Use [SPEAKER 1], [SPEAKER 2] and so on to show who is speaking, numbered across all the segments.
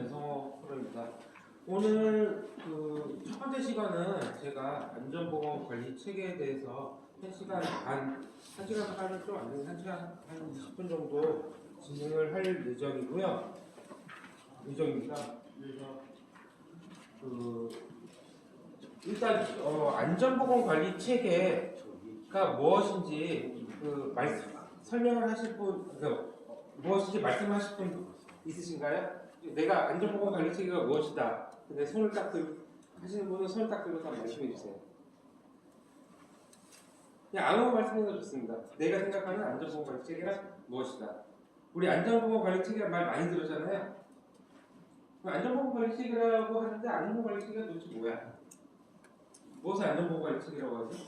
[SPEAKER 1] 연성호 프로입니다. 오늘 첫 번째 시간은 제가 안전보건관리 체계에 대해서 1시간 반, 1시간 반은 좀 안 되는 1시간 한 20분 정도 진행을 할 예정입니다. 그래서 일단 안전보건관리 체계가 무엇인지 설명을 하실 분, 무엇인지 말씀하실 분 있으신가요? 내가 안전보건관리 체계가 무엇이다. 근데 손을 딱 하시는 분은 손을 딱 들고서 한번 말씀해 주세요. 그냥 아무 말씀해도 좋습니다. 내가 생각하는 안전보건관리 체계가 무엇이다. 우리 안전보건관리 체계란 말 많이 들었잖아요. 안전보건관리 체계라고 하는데 안전보건관리 체계가 도대체 뭐야? 무엇을 안전보건관리 체계라고 하지?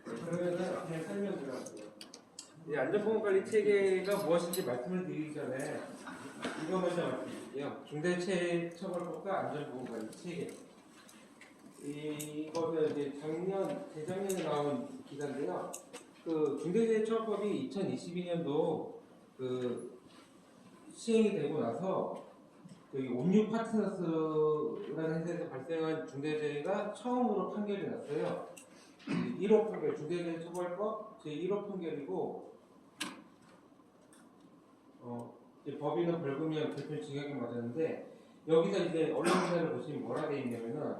[SPEAKER 1] 그러면은 그냥 설명 들어갈게요. 이 안전보건관리 체계가 무엇인지 말씀을 드리기 전에 이거 먼저 말씀드릴게요. 중대재해처벌법과 안전보건관리 체계. 이거는 이제 재작년에 나온 기사인데요. 중대재해처벌법이 2022년도 시행이 되고 나서 온유 파트너스라는 회사에서 발생한 중대재해가 처음으로 판결이 났어요. 1호 판결, 중대재해처벌법 제1호 판결이고, 법인은 벌금형, 개표는 징역이 맞았는데, 여기서 이제 언론기사를 보시면 뭐라 되어 있냐면은,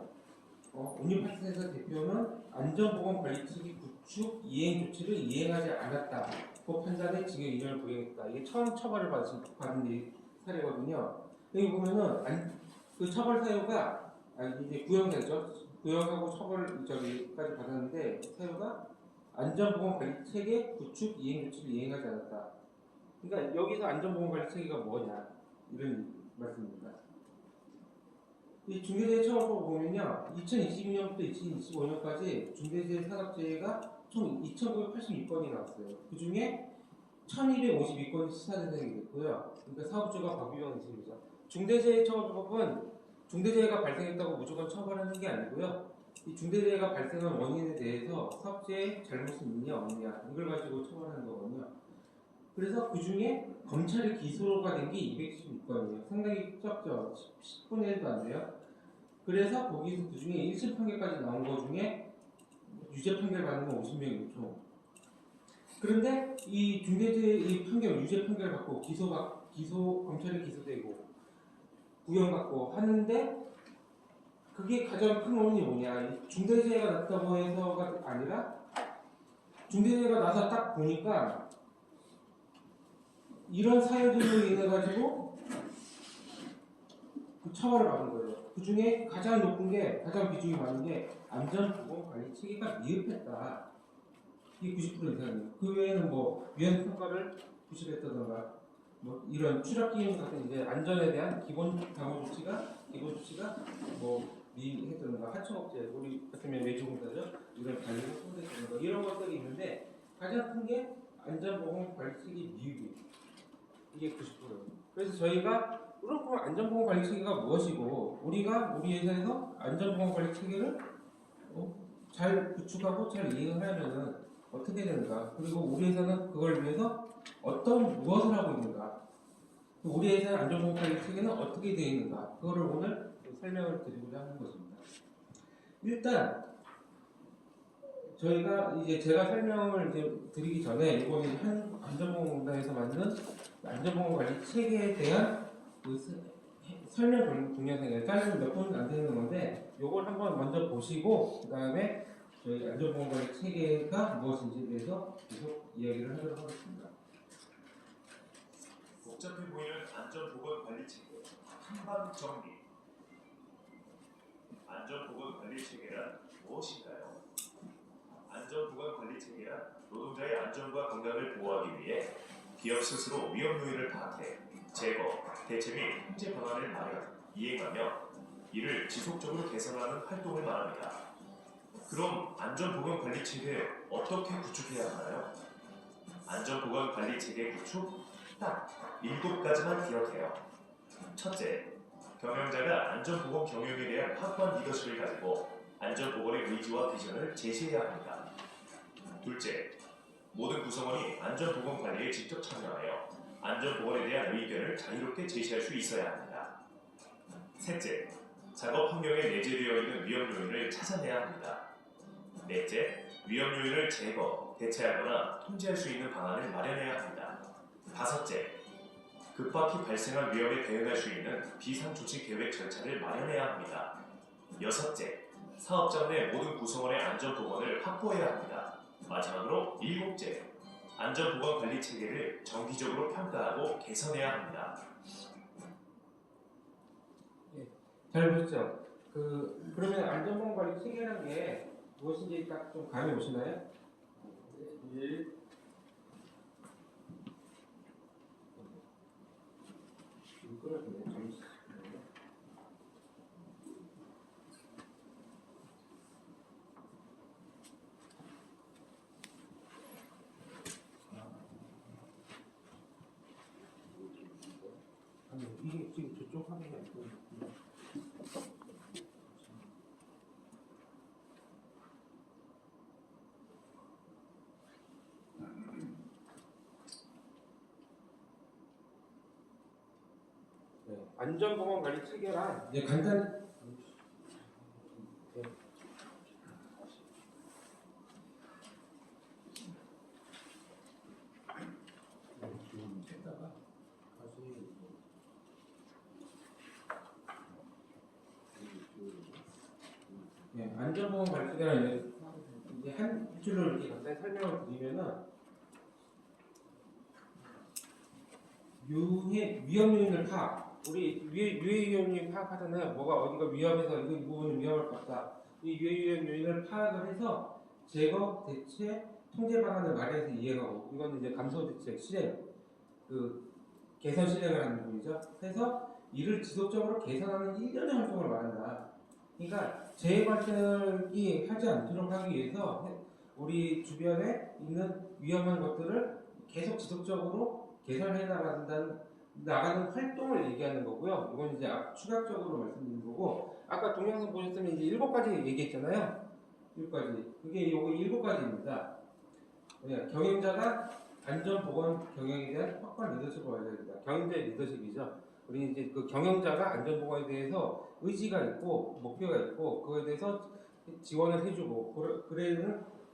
[SPEAKER 1] 온유 파트너스 대표는 안전보건관리체계 구축 이행 조치를 이행하지 않았다. 그 판단에 징역 2년을 구형했다. 이게 처음 처벌을 받은 사례거든요. 여기 보면은 그 처벌 사유가 이제 구형사죠. 구형하고 처벌까지 받았는데 사유가 안전보건관리체계 구축 이행 조치를 이행하지 않았다. 그러니까 여기서 안전보건관리체계가 뭐냐 이런 말씀입니다. 이 중대재해처벌법 보면요, 2022년부터 2025년까지 중대재해산업재해가 총 2,986건이 나왔어요. 그 중에 1,252건이 수사 대상이 됐고요. 그러니까 사업주가 박유경 의심이죠. 중대재해처벌법은 중대재해가 발생했다고 무조건 처벌하는 게 아니고요. 이 중대재해가 발생한 원인에 대해서 사업자의 잘못이 있느냐 없느냐 이걸 가지고 처벌하는 거거든요. 그래서 그 중에 검찰이 기소가 된 게 216건이에요. 상당히 적죠. 10분의 1도 안 돼요. 그래서 거기서 그 중에 1심 판결까지 나온 거 중에 유죄 판결 받는 건 50명이 총. 그런데 이 중대재해 이 판결, 유죄 판결 받고 검찰에 기소되고 구형받고 하는데 그게 가장 큰 원인이 뭐냐? 중대재해가 났다고 해서가 아니라 중대재해가 나서 딱 보니까 이런 사유들로 인해 가지고 처벌을 받은 거예요. 그 중에 가장 높은 게 가장 비중이 많은 게 안전보건관리 체계가 미흡했다. 이게 90% 이상이에요. 그 외에는 위험 평가를 부실했다던가 이런 추락기행 같은 이제 안전에 대한 기본 방어 조치가 미했다던가 하청업체 우리 같으면 외주공사죠. 이런 관리가 소홀했다던가 이런 것들이 있는데 가장 큰 게 안전보건관리 체계 미흡이에요. 이게 90%예요. 그래서 저희가 그럼 안전보건관리 체계가 무엇이고 우리 회사에서 안전보건관리 체계를 잘 구축하고 잘 이행하려면 어떻게 되는가? 그리고 우리 회사는 그걸 위해서 무엇을 하고 있는가? 우리 회사의 안전보건관리 체계는 어떻게 되어 있는가? 그거를 오늘 설명을 드리고자 하는 것입니다. 일단 제가 설명을 드리기 전에 이번에 한 안전보건공단에서 만든 안전보건관리 체계에 대한 설명 동영상이에요. 짧은 몇 분 안 되는 건데 이걸 한번 먼저 보시고 그 다음에 저희 안전보건관리 체계가 무엇인지에 대해서 계속 이야기를 하도록 하겠습니다.
[SPEAKER 2] 복잡해 보이는 안전보건관리 체계 한방 정리. 안전보건관리 체계란 무엇인가요? 안전보건관리 체계란 노동자의 안전과 건강을 보호하기 위해 기업 스스로 위험 요인을 파악해 제거, 대체 및 통제 방안을 이행하며 이를 지속적으로 개선하는 활동을 말합니다. 그럼 안전보건관리 체계 어떻게 구축해야 하나요? 안전보건관리 체계 구축 딱 7가지만 기억해요. 첫째, 경영자가 안전보건 경영에 대한 확고한 리더십을 가지고 안전보건의 의지와 비전을 제시해야 합니다. 둘째, 모든 구성원이 안전보건관리에 직접 참여하여 안전보건에 대한 의견을 자유롭게 제시할 수 있어야 합니다. 셋째, 작업 환경에 내재되어 있는 위험 요인을 찾아내야 합니다. 넷째, 위험 요인을 제거, 대체하거나 통제할 수 있는 방안을 마련해야 합니다. 다섯째, 급박히 발생한 위험에 대응할 수 있는 비상조치 계획 절차를 마련해야 합니다. 여섯째, 사업장 내 모든 구성원의 안전보건을 확보해야 합니다. 마지막으로 일곱째, 안전보건 관리 체계를 정기적으로 평가하고 개선해야 합니다.
[SPEAKER 1] 잘 보셨죠? 그러면 안전보건 관리 체계라는 게 무엇인지 딱 좀 감이 오시나요? 1. 끌어주네. 잠시. 아니, 이게 지금 저쪽 화면이 안 보이네. 네, 안전보건 관리 체계란 이제 간단. 네. 했다가 다시. 네, 안전보건 관리 체계란 이제 한 줄로 이렇게 간단히 설명을 드리면은 위험 요인을 파악. 우리 유해 위험 요인 파악하잖아요. 뭐가 어디가 위험해서 이 부분은 위험할 것 같다. 이 유해 요인을 파악을 해서 제거, 대체, 통제 방안을 마련해서 이해하고 이건 이제 감소 대책 실행, 개선 실행을 하는 부분이죠. 그래서 이를 지속적으로 개선하는 일련의 활동을 말한다. 그러니까 재해 발생이 하지 않도록 하기 위해서 우리 주변에 있는 위험한 것들을 계속 지속적으로 개선해 나가는 활동을 얘기하는 거고요. 이건 이제 추가적으로 말씀드린 거고, 아까 동영상 보셨으면 이제 7가지 얘기했잖아요. 7가지. 그게 요거 7가지입니다. 경영자가 안전보건 경영에 대한 확고한 리더십을 가져야 된다. 경영자의 리더십이죠. 우리 이제 그 경영자가 안전보건에 대해서 의지가 있고 목표가 있고 그거에 대해서 지원을 해주고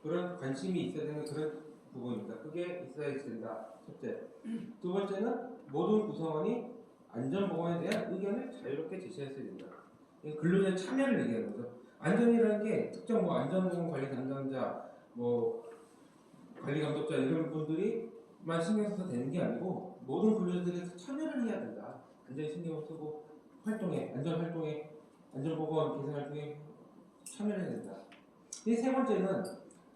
[SPEAKER 1] 그런 관심이 있어야 되는 그런 부분입니다. 그게 있어야 된다. 첫째. 두 번째는 모든 구성원이 안전보건에 대한 의견을 자유롭게 제시할 수 있다. 근로자의 참여를 얘기하는 거죠. 안전이라는 게 특정 안전보건 관리 담당자, 관리감독자 이런 분들이만 신경 써서 되는 게 아니고 모든 근로자들이 참여를 해야 된다. 안전에 신경을 쓰고 안전활동에, 안전보건 개선 활동에 참여를 해야 된다. 이 세 번째는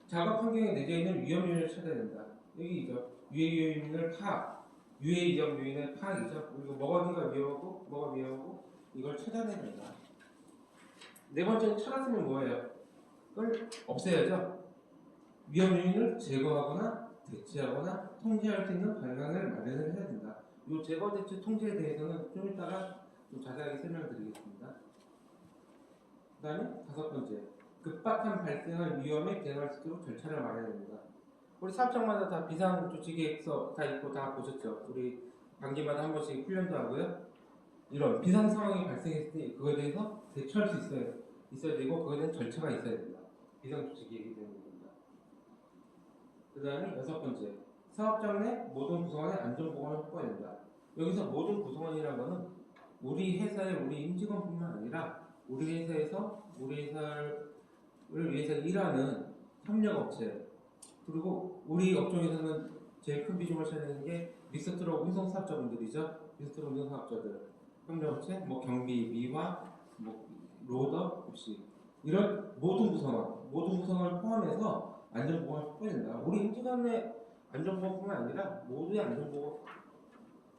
[SPEAKER 1] 작업 환경에 내재 있는 위험 요인을 찾아야 된다. 여기죠. 유해 요인을 파악. 유해 위험 요인의 파악이죠. 그리고 뭐가 위험하고 이걸 찾아내야 된다. 네 번째는 찾았으면 뭐예요? 그걸 없애야죠. 위험 요인을 제거하거나 대체하거나 통제할 수 있는 방향을 마련을 해야 된다. 이 제거, 대체, 통제에 대해서는 좀 이따가 좀 자세하게 설명드리겠습니다. 그 다음에 5번째, 급박한 발생한 위험에 대응할 수 있도록 절차를 마련해야 됩니다. 우리 사업장마다 다 비상조치계획서 다 있고 다 보셨죠? 우리 반기마다 한 번씩 훈련도 하고요. 이런 비상 상황이 발생했을 때 그거에 대해서 대처할 수 있어야 되고 그거에 대한 절차가 있어야 됩니다. 비상조치계획이 되는 겁니다. 그 다음에 6번째, 사업장 내 모든 구성원의 안전보건을 확보해야 된다. 여기서 모든 구성원이라는 것은 우리 회사의 우리 임직원뿐만 아니라 우리 회사를 위해서 일하는 협력업체, 그리고 우리 업종에서는 제일 큰 비중을 차지하는 게 믹서트럭 운송사업자분들이죠. 믹서트럭 운송사업자들, 협력업체, 경비, 미화, 로더, 급식, 이런 모든 구성원을 포함해서 안전보건을 확보해야 된다. 우리 임직원의 안전보건뿐만 아니라 모두의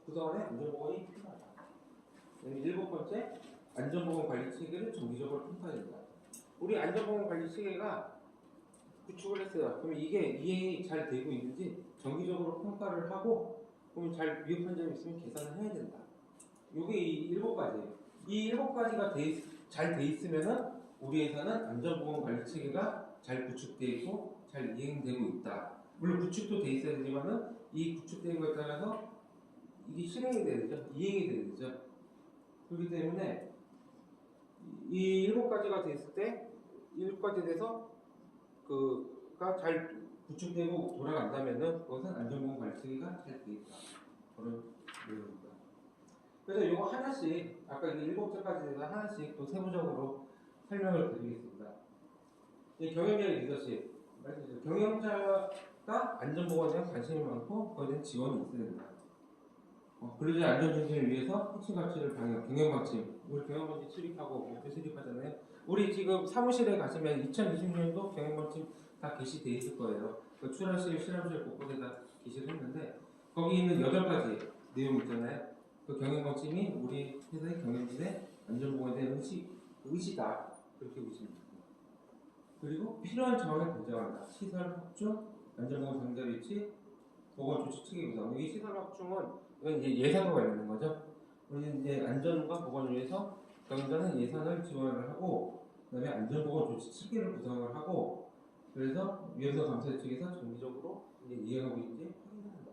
[SPEAKER 1] 구성원의 안전보건이 필요하다. 7번째, 안전보건 관리 체계를 정기적으로 평가해야 된다. 우리 안전보건 관리 체계가 구축을 했어요. 그러면 이게 이행이 잘 되고 있는지 정기적으로 평가를 하고, 그러면 잘 위협한 점이 있으면 개선을 해야 된다. 이게 이 7가지예요. 이 7가지가 잘 돼 있으면은 우리 회사는 안전보건 관리 체계가 잘 구축되어 있고 잘 이행되고 있다. 물론 구축도 돼 있어야 되지만은 이 구축된 것에 따라서 이게 실행이 돼야 되죠. 이행이 돼야 되죠. 그렇기 때문에 이 7가지가 됐을 때 7가지 돼서 그가 잘 구축되고 돌아간다면은 그것은 안전보건 관리체계가 잘 되겠다. 그런 내용입니다. 그래서 이거 하나씩 아까 이게 7가지 돼서 하나씩 또 세부적으로 설명을 드리겠습니다. 이 경영자의 리더십 말씀드렸죠. 경영자가 안전보건에 대한 관심이 많고 그거에 대한 지원이 있어야 된다. 근로자 안전 증진을 위해서 핵심 가치를 방향, 경영 방침. 우리 경영 방침 수립하고 목표 수립하잖아요. 우리 지금 사무실에 가시면 2020년도 경영 방침 다 게시돼 있을 거예요. 그 출하실, 실험실 곳곳에 다 게시를 했는데 거기 있는 8가지 내용 있잖아요. 그 경영 방침이 우리 회사의 경영진의 안전보건에 대한 의시다. 그렇게 보시면 됩니다. 그리고 필요한 정황을 보장한다. 시설 확충, 안전보건 상자 위치, 보건 조치 체계 구성. 이 시설 확충은 이건 이제 예산과 관련된 거죠. 우리는 이제 안전과 보건을 위해서 경영자는 예산을 지원을 하고, 그다음에 안전보건 조치 체계를 구성을 하고, 그래서 위험성 감사 측에서 정기적으로 이제 이행하고 있는지 확인한다.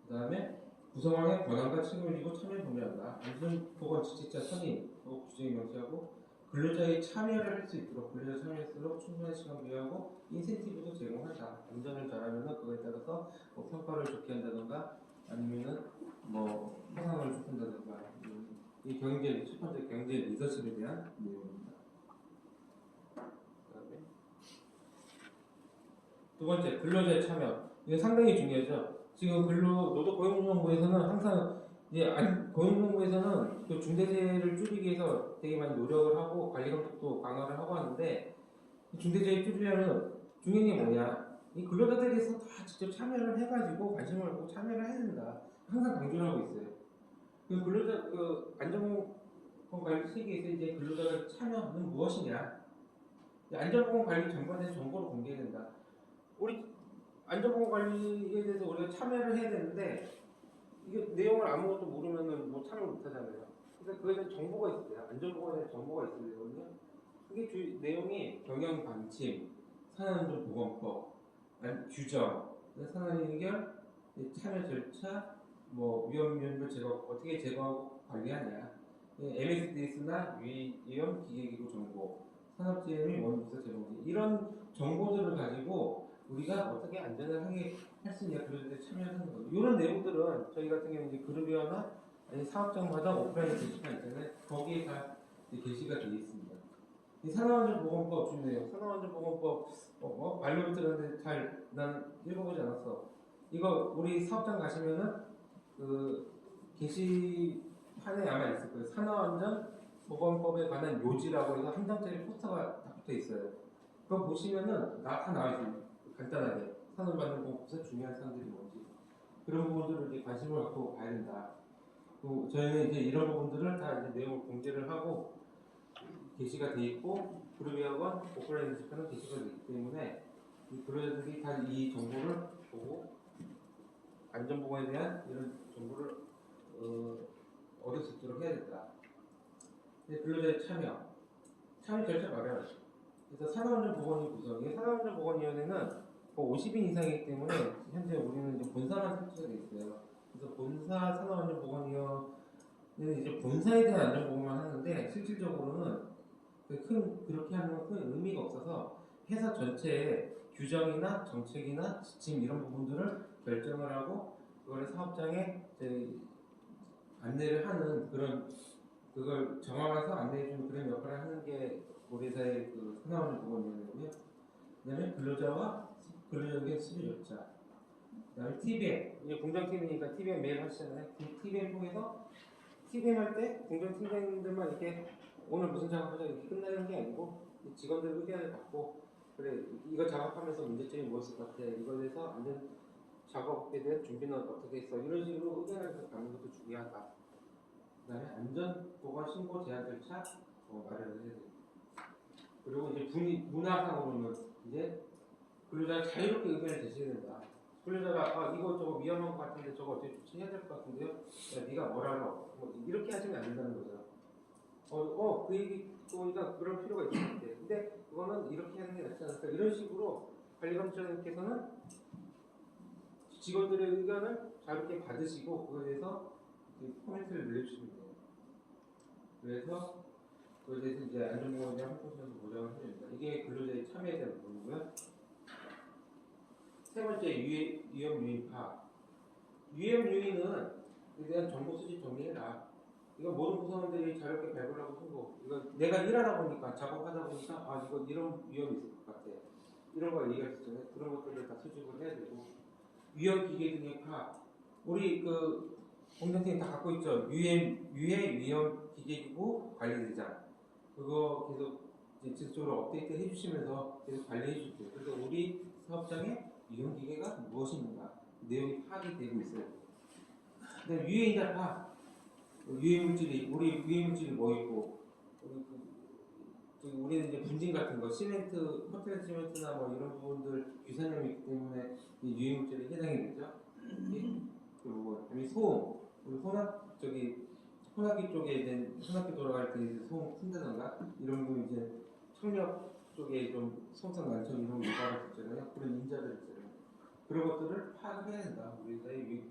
[SPEAKER 1] 그다음에 구성원의 권한과 책임을 지고 참여를 독려한다. 안전보건 지지자 선임, 규정이 명시하고 근로자의 참여를 할 수 있도록 근로자 참여할수록 충분한 시간 비하고 인센티브도 제공한다. 안전을 잘하면은 그거에 따라서 뭐 평가를 좋게 한다던가 아니면은 뭐 포상을 준다던가 이 경제 첫 번째 경제 리더십에 대한 내용입니다. 그다음에 두 번째 근로자의 참여. 이거 상당히 중요하죠. 지금 노동 고용노동부에서는 항상 이제 고용노동부에서는 그 중대재해를 줄이기 위해서 되게 많이 노력을 하고 관리 감독도 강화를 하고 하는데 중대재해 줄이려면 중요한 게 뭐냐? 이 근로자들에서 다 직접 참여를 해가지고 관심을 갖고 참여를 해야 된다. 항상 강조를 하고 있어요. 그 근로자 그 안전보건 관리 체계에서 이제 근로자가 참여는 무엇이냐? 안전보건 관리 전반에 정보를 공개된다. 우리 안전보건 관리에 대해서 우리가 참여를 해야 되는데 이게 내용을 아무것도 모르면은 뭐 참여 못 하잖아요. 그래서 그거에 대한 정보가 있어야 돼요. 안전보건에 대한 정보가 있어야 되거든요. 그게 내용이 경영 방침, 산안전보건법, 규정, 산안 해결, 참여 절차, 뭐 위험물 제거 어떻게 제거하고 관리하냐, MSDS나 위험 기계기구 정보, 산업재해 및 원부서 제공 이런 정보들을 가지고 우리가 어떻게 안전을 하게 할 수 있냐 그런 데 참여하는 거죠. 이런 내용들은 저희 같은 경우 이제 그룹이나 아니 사업장마다 오프라인 게시판 있잖아요. 거기에 다 게시가 되어 있습니다. 이 산업안전보건법 중요해요. 산업안전보건법 말로 들었는데 잘 난 읽어보지 않았어. 이거 우리 사업장 가시면은 그 게시판에 아마 있을 거예요. 산업안전보건법에 관한 요지라고 해서 한 장짜리 포스터가 다 붙어 있어요. 그거 보시면은 다 나와 있어요. 간단하게 산업안전보건법에서 중요한 사항들이 뭔지 그런 부분들을 이제 관심을 갖고 봐야 된다. 저희는 이제 이런 부분들을 다 이제 내용을 공개를 하고 게시가 돼 있고 그룹이하고 오프라인 게시판은 게시가 되기 때문에 이 근로자들이 다 이 정보를 보고 안전보건에 대한 이런 정보를 얻을 수 있도록 해야 된다. 근로자의 참여 절차 마련. 그래서 산업안전보건위 구성. 산업안전보건위원회는 50인 이상이기 때문에 현재 우리는 이제 본사만 설치가 돼 있어요. 그래서 본사 산업안전보건위원회는 이제 본사에 대한 안전보건만 하는데 실질적으로는 그렇게 하는 큰 의미가 없어서 회사 전체의 규정이나 정책이나 지침 이런 부분들을 결정을 하고 그걸 사업장에 안내를 하는 그걸 정하면서 안내해주는 그런 역할을 하는 게 우리 회사의 그 산업안전보건위원회고요. 그다음에 근로자에게 수리 절차. 그다음에 TBM. 이제 공장팀이니까 TBM 매일 하시잖아요. 그 TBM 통해서 TBM 할 때 공장 팀장님들만 이렇게 오늘 무슨 작업하자 이렇게 끝나는 게 아니고 직원들 의견을 받고 그래 이거 작업하면서 문제점이 무엇일 것 같아 이거에 대해서 안전 작업에 대한 준비는 어떻게 했어 이런 식으로 의견을 받는 것도 중요하다. 그다음에 안전보건 신고 제한 절차 마련을 해야 됩니다. 그리고 이제 문화상으로는 이제 근로자가 자유롭게 의견을 제시해야 된다. 근로자가 이거 저거 위험한 것 같은데 저거 어떻게 조치해야 될 것 같은데요? 야, 네가 뭐라고 뭐 이렇게 하시면 안 된다는 거죠. 그 얘기 보니까 그럴 필요가 있을 것 같아. 근데 그거는 이렇게 하는 게 낫지 않을까? 이런 식으로 관리감독자님께서는 직원들의 의견을 자유롭게 받으시고 그거에 대해서 코멘트를 내려주시면 돼요. 그래서 그거에 대해서 이제 안전보건이나 항공시설도 보장을 해줍니다. 이게 근로자의 참여에 대한 부분이고요. 세 번째 위험 요인 파악. 위험 요인은 에 대한 정보 수집 정리해라. 이거 모든 구성원들이 자유롭게 발굴하고 신고. 이거 내가 일하다 보니까 작업하다 보니까 아 이거 이런 위험이 있을 것 같아. 이런 거 얘기할 수 있잖아요. 그런 것들을 다 수집을 해야 되고 위험 기계 등의 파악. 우리 그 공동팀 다 갖고 있죠. 유해 위험 기계기구 관리 대장. 그거 계속 이제 지속적으로 업데이트 해주시면서 계속 관리해 주십시오. 그래서 우리 사업장에 위험 기계가 무엇이 있는가 내용이 파악이 되고 있어요. 근데 유해인자 파악. 유해물질이 우리 유해물질이 뭐 있고 우리는 이제 분진 같은 거 시멘트, 포트레 시멘트나 뭐 이런 부분들 유산염이 있기 때문에 이 유해물질에 해당이 되죠. 그리고 소음, 우리 혼합기 쪽에 이제 혼합기 돌아갈 때 이제 소음 푼다던가 이런 거 이제 청력 쪽에 좀 손상 난청 이런 거 유발할 수 있잖아요. 그런 인자들 있잖아요. 그런 것들을 파악을 해야 된다. 우리나라의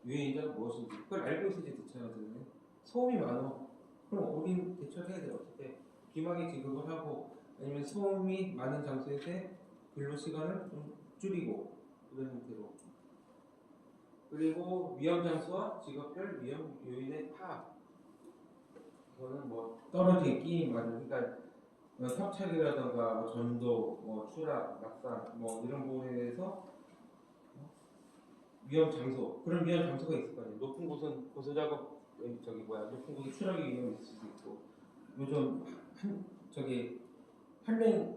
[SPEAKER 1] 유해인자가 무엇인지 그걸 알고 있어야지 대처하거든요. 소음이 많어. 그럼 우린 대처를 해야 돼요. 어떻게? 귀마개 지급을 하고 아니면 소음이 많은 장소에서 근로 시간을 좀 줄이고 이런 형태로. 그리고 위험 장소와 직업별 위험 요인의 파악. 이거는 뭐 떨어진 끼임 그러니까 협착이라든가 뭐 전도, 뭐 추락, 낙상 뭐 이런 부분에 대해서 위험 장소 그런 위험 장소가 있을 거 아니에요. 높은 곳은 고소 작업 높은 곳은 추락이 위험이 있을 수도 있고 요즘 한랭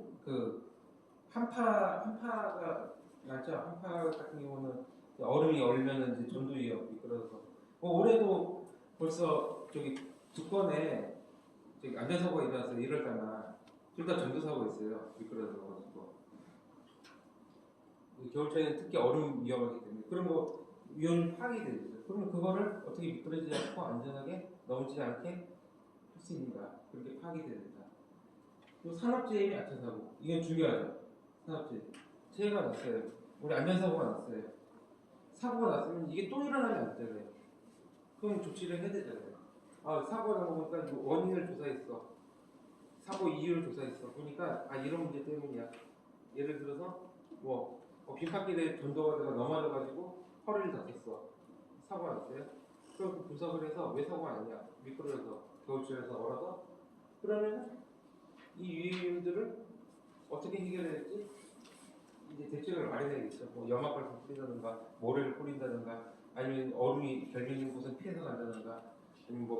[SPEAKER 1] 한파가 맞죠? 한파 같은 경우는 얼음이 얼면은 이제 전도 위험 미끄러져서 올해도 벌써 두 건에 안전사고가 일어났어요. 1월달만 둘 다 전도사고가 있어요. 미끄러져서 가지고 겨울철에는 특히 얼음 위험하기 때문에 그런 거 위험 파악이 되죠. 그러면 그거를 어떻게 미끄러지지 않고 안전하게 넘어지지 않게 할 수 있는가 그렇게 파악이 돼야 된다. 또 산업재해의 안전사고 이건 중요하죠. 산업재해 재해가 났어요. 우리 안전사고가 났어요. 사고가 났으면 이게 또 일어나면 안 되잖아요. 그럼 조치를 해야 되잖아요. 아 사고가 나보니까 원인을 조사했어. 사고 이유를 조사했어. 보니까 이런 문제 때문이야. 예를 들어서 빈칸길에 전도가 되가 넘어져가지고 허리를 다쳤어. 사고가 났어요. 그럼 그 분석을 해서 왜 사고가 났냐? 미끄러져서 겨울철에서 얼어서 그러면 이 유해인들을 어떻게 해결해야 될지 이제 대책을 마련해야겠죠. 뭐 염화발을 뿌린다든가 모래를 뿌린다든가 아니면 얼음이 결빙인 곳은 피해서 간다든가 아니면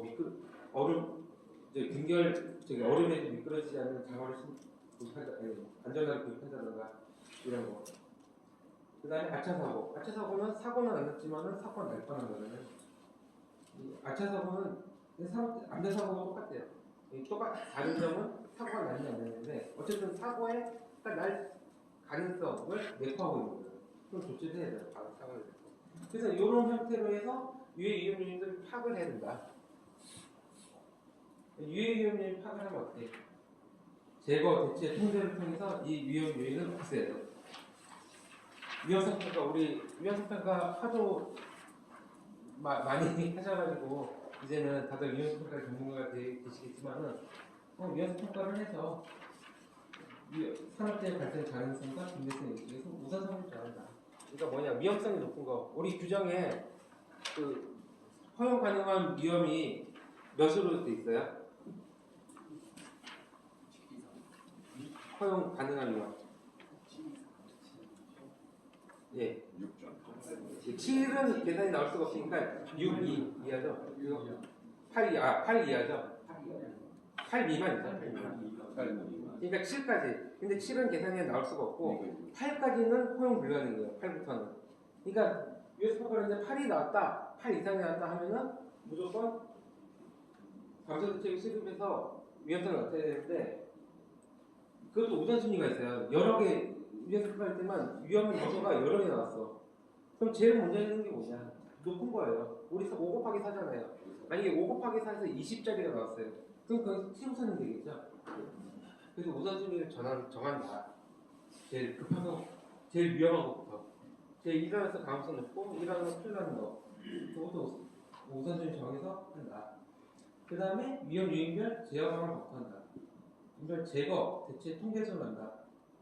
[SPEAKER 1] 얼음 얼음에 미끄러지지 않는 장화를 안전하게 구입한다든가 이런 거. 그 다음에 아차 사고. 아차 사고는 사고는 안 났지만은 사고가 날 뻔한 거잖아요. 아차 사고는 안전 사고가 똑같아요. 다른 점은 사고가 나지 않는데 어쨌든 사고에 날 가능성을 내포하고 있는 거예요. 그럼 조치를 해야 돼요. 바로 사고를 내고. 그래서 이런 형태로 해서 유해 위험 요인들을 파악을 해야 된다. 유해 위험 요인 파악을 하면 어떻게? 제거, 대체, 통제를 통해서 이 위험 요인을 없애야 돼요. 우리 위험성평가 하도 많이 하셔가지고 이제는 다들 위험성평가 전문가가 되시겠지만은 위험성평가를 해서 산업재해 발생 가능성과 긴밀성에 의해서 우선성을 정한다. 그러니까 뭐냐 위험성이 높은 거 우리 규정에 허용 가능한 위험이 몇으로 돼 있어요? 허용 가능한 위험. 예. 7은 계산이 나올 수가 없으니까 6 이하죠. 8 이하죠. 8 미만이죠. 그러니까 7까지. 근데 7은 계산이 나올 수가 없고 8까지는 허용 불가능인 거예요. 8부터는. 그러니까 USP가 8이 나왔다, 8 이상이 나왔다 하면은 무조건 감사대책을 수립해서 위험성을 나타내야 되는데 그것도 우선순위가 있어요. 여러 개 USP가 있지만 위험 요소가 여러 개 나왔어. 그럼 제일 먼저 있는 게 뭐냐? 높은 거예요. 우리 5 곱하기 4잖아요. 만약에 5 곱하기 4에서 20짜리가 나왔어요. 그럼 거기서 T우선이 되겠죠? 그래서 우선순위를 정한다. 제일 급한 거, 제일 위험한 것부터. 제 일어나서 가능성 높고 일어나서 큰일 나는 거 그것도 우선순위 정해서 한다. 그 다음에 위험 유인별 제어 방안을 확보한다. 인별 제거, 대체 통계수를 한다.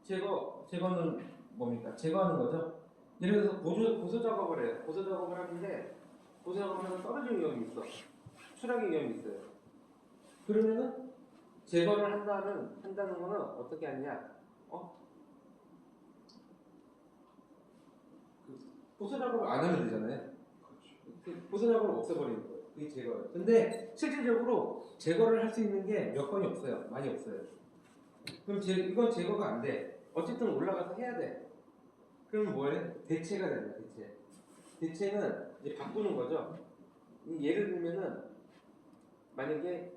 [SPEAKER 1] 제거는 뭡니까? 제거하는 거죠. 예를 들어서 고소 작업을 해요. 고소 작업을 하는데 고소 작업을 하면 떨어질 위험이 있어. 추락의 위험이 있어요. 그러면은 제거를 한다는 거는 어떻게 하냐? 고소 작업을 안 하면 되잖아요. 고소 작업을 없애버리는 거예요. 그게 제거예요. 근데 실질적으로 제거를 할 수 있는 게 몇 건이 없어요. 많이 없어요. 그럼 이건 제거가 안 돼. 어쨌든 올라가서 해야 돼. 그럼 뭐예요? 대체가 됩니다. 대체는 이제 바꾸는 거죠. 예를 들면은 만약에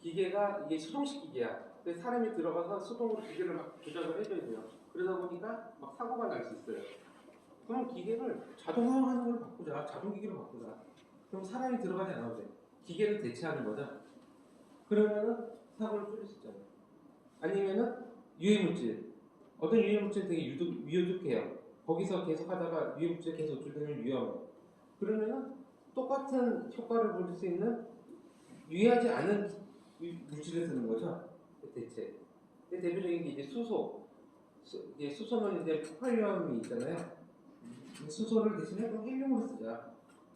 [SPEAKER 1] 기계가 이게 수동식 기계야. 근데 사람이 들어가서 수동으로 기계를 막 조작을 해줘야 돼요. 그러다 보니까 막 사고가 날 수 있어요. 그럼 기계를 자동화하는 걸로 바꾸자. 자동기계로 바꾸자. 그럼 사람이 들어가지 않아도 돼. 기계를 대체하는 거죠. 그러면은 사고를 줄일 수 있잖아요. 아니면은 유해물질. 어떤 유해물질 되게 위험해요. 거기서 계속 하다가 유해물질 계속 노출되면 위험해요. 그러면은 똑같은 효과를 볼 수 있는 유해하지 않은 물질을 쓰는 거죠. 대체. 대표적인 게 이제 수소. 이제 수소는 이제 폭발위험이 있잖아요. 수소를 대신에 그럼 헬륨으로 쓰자.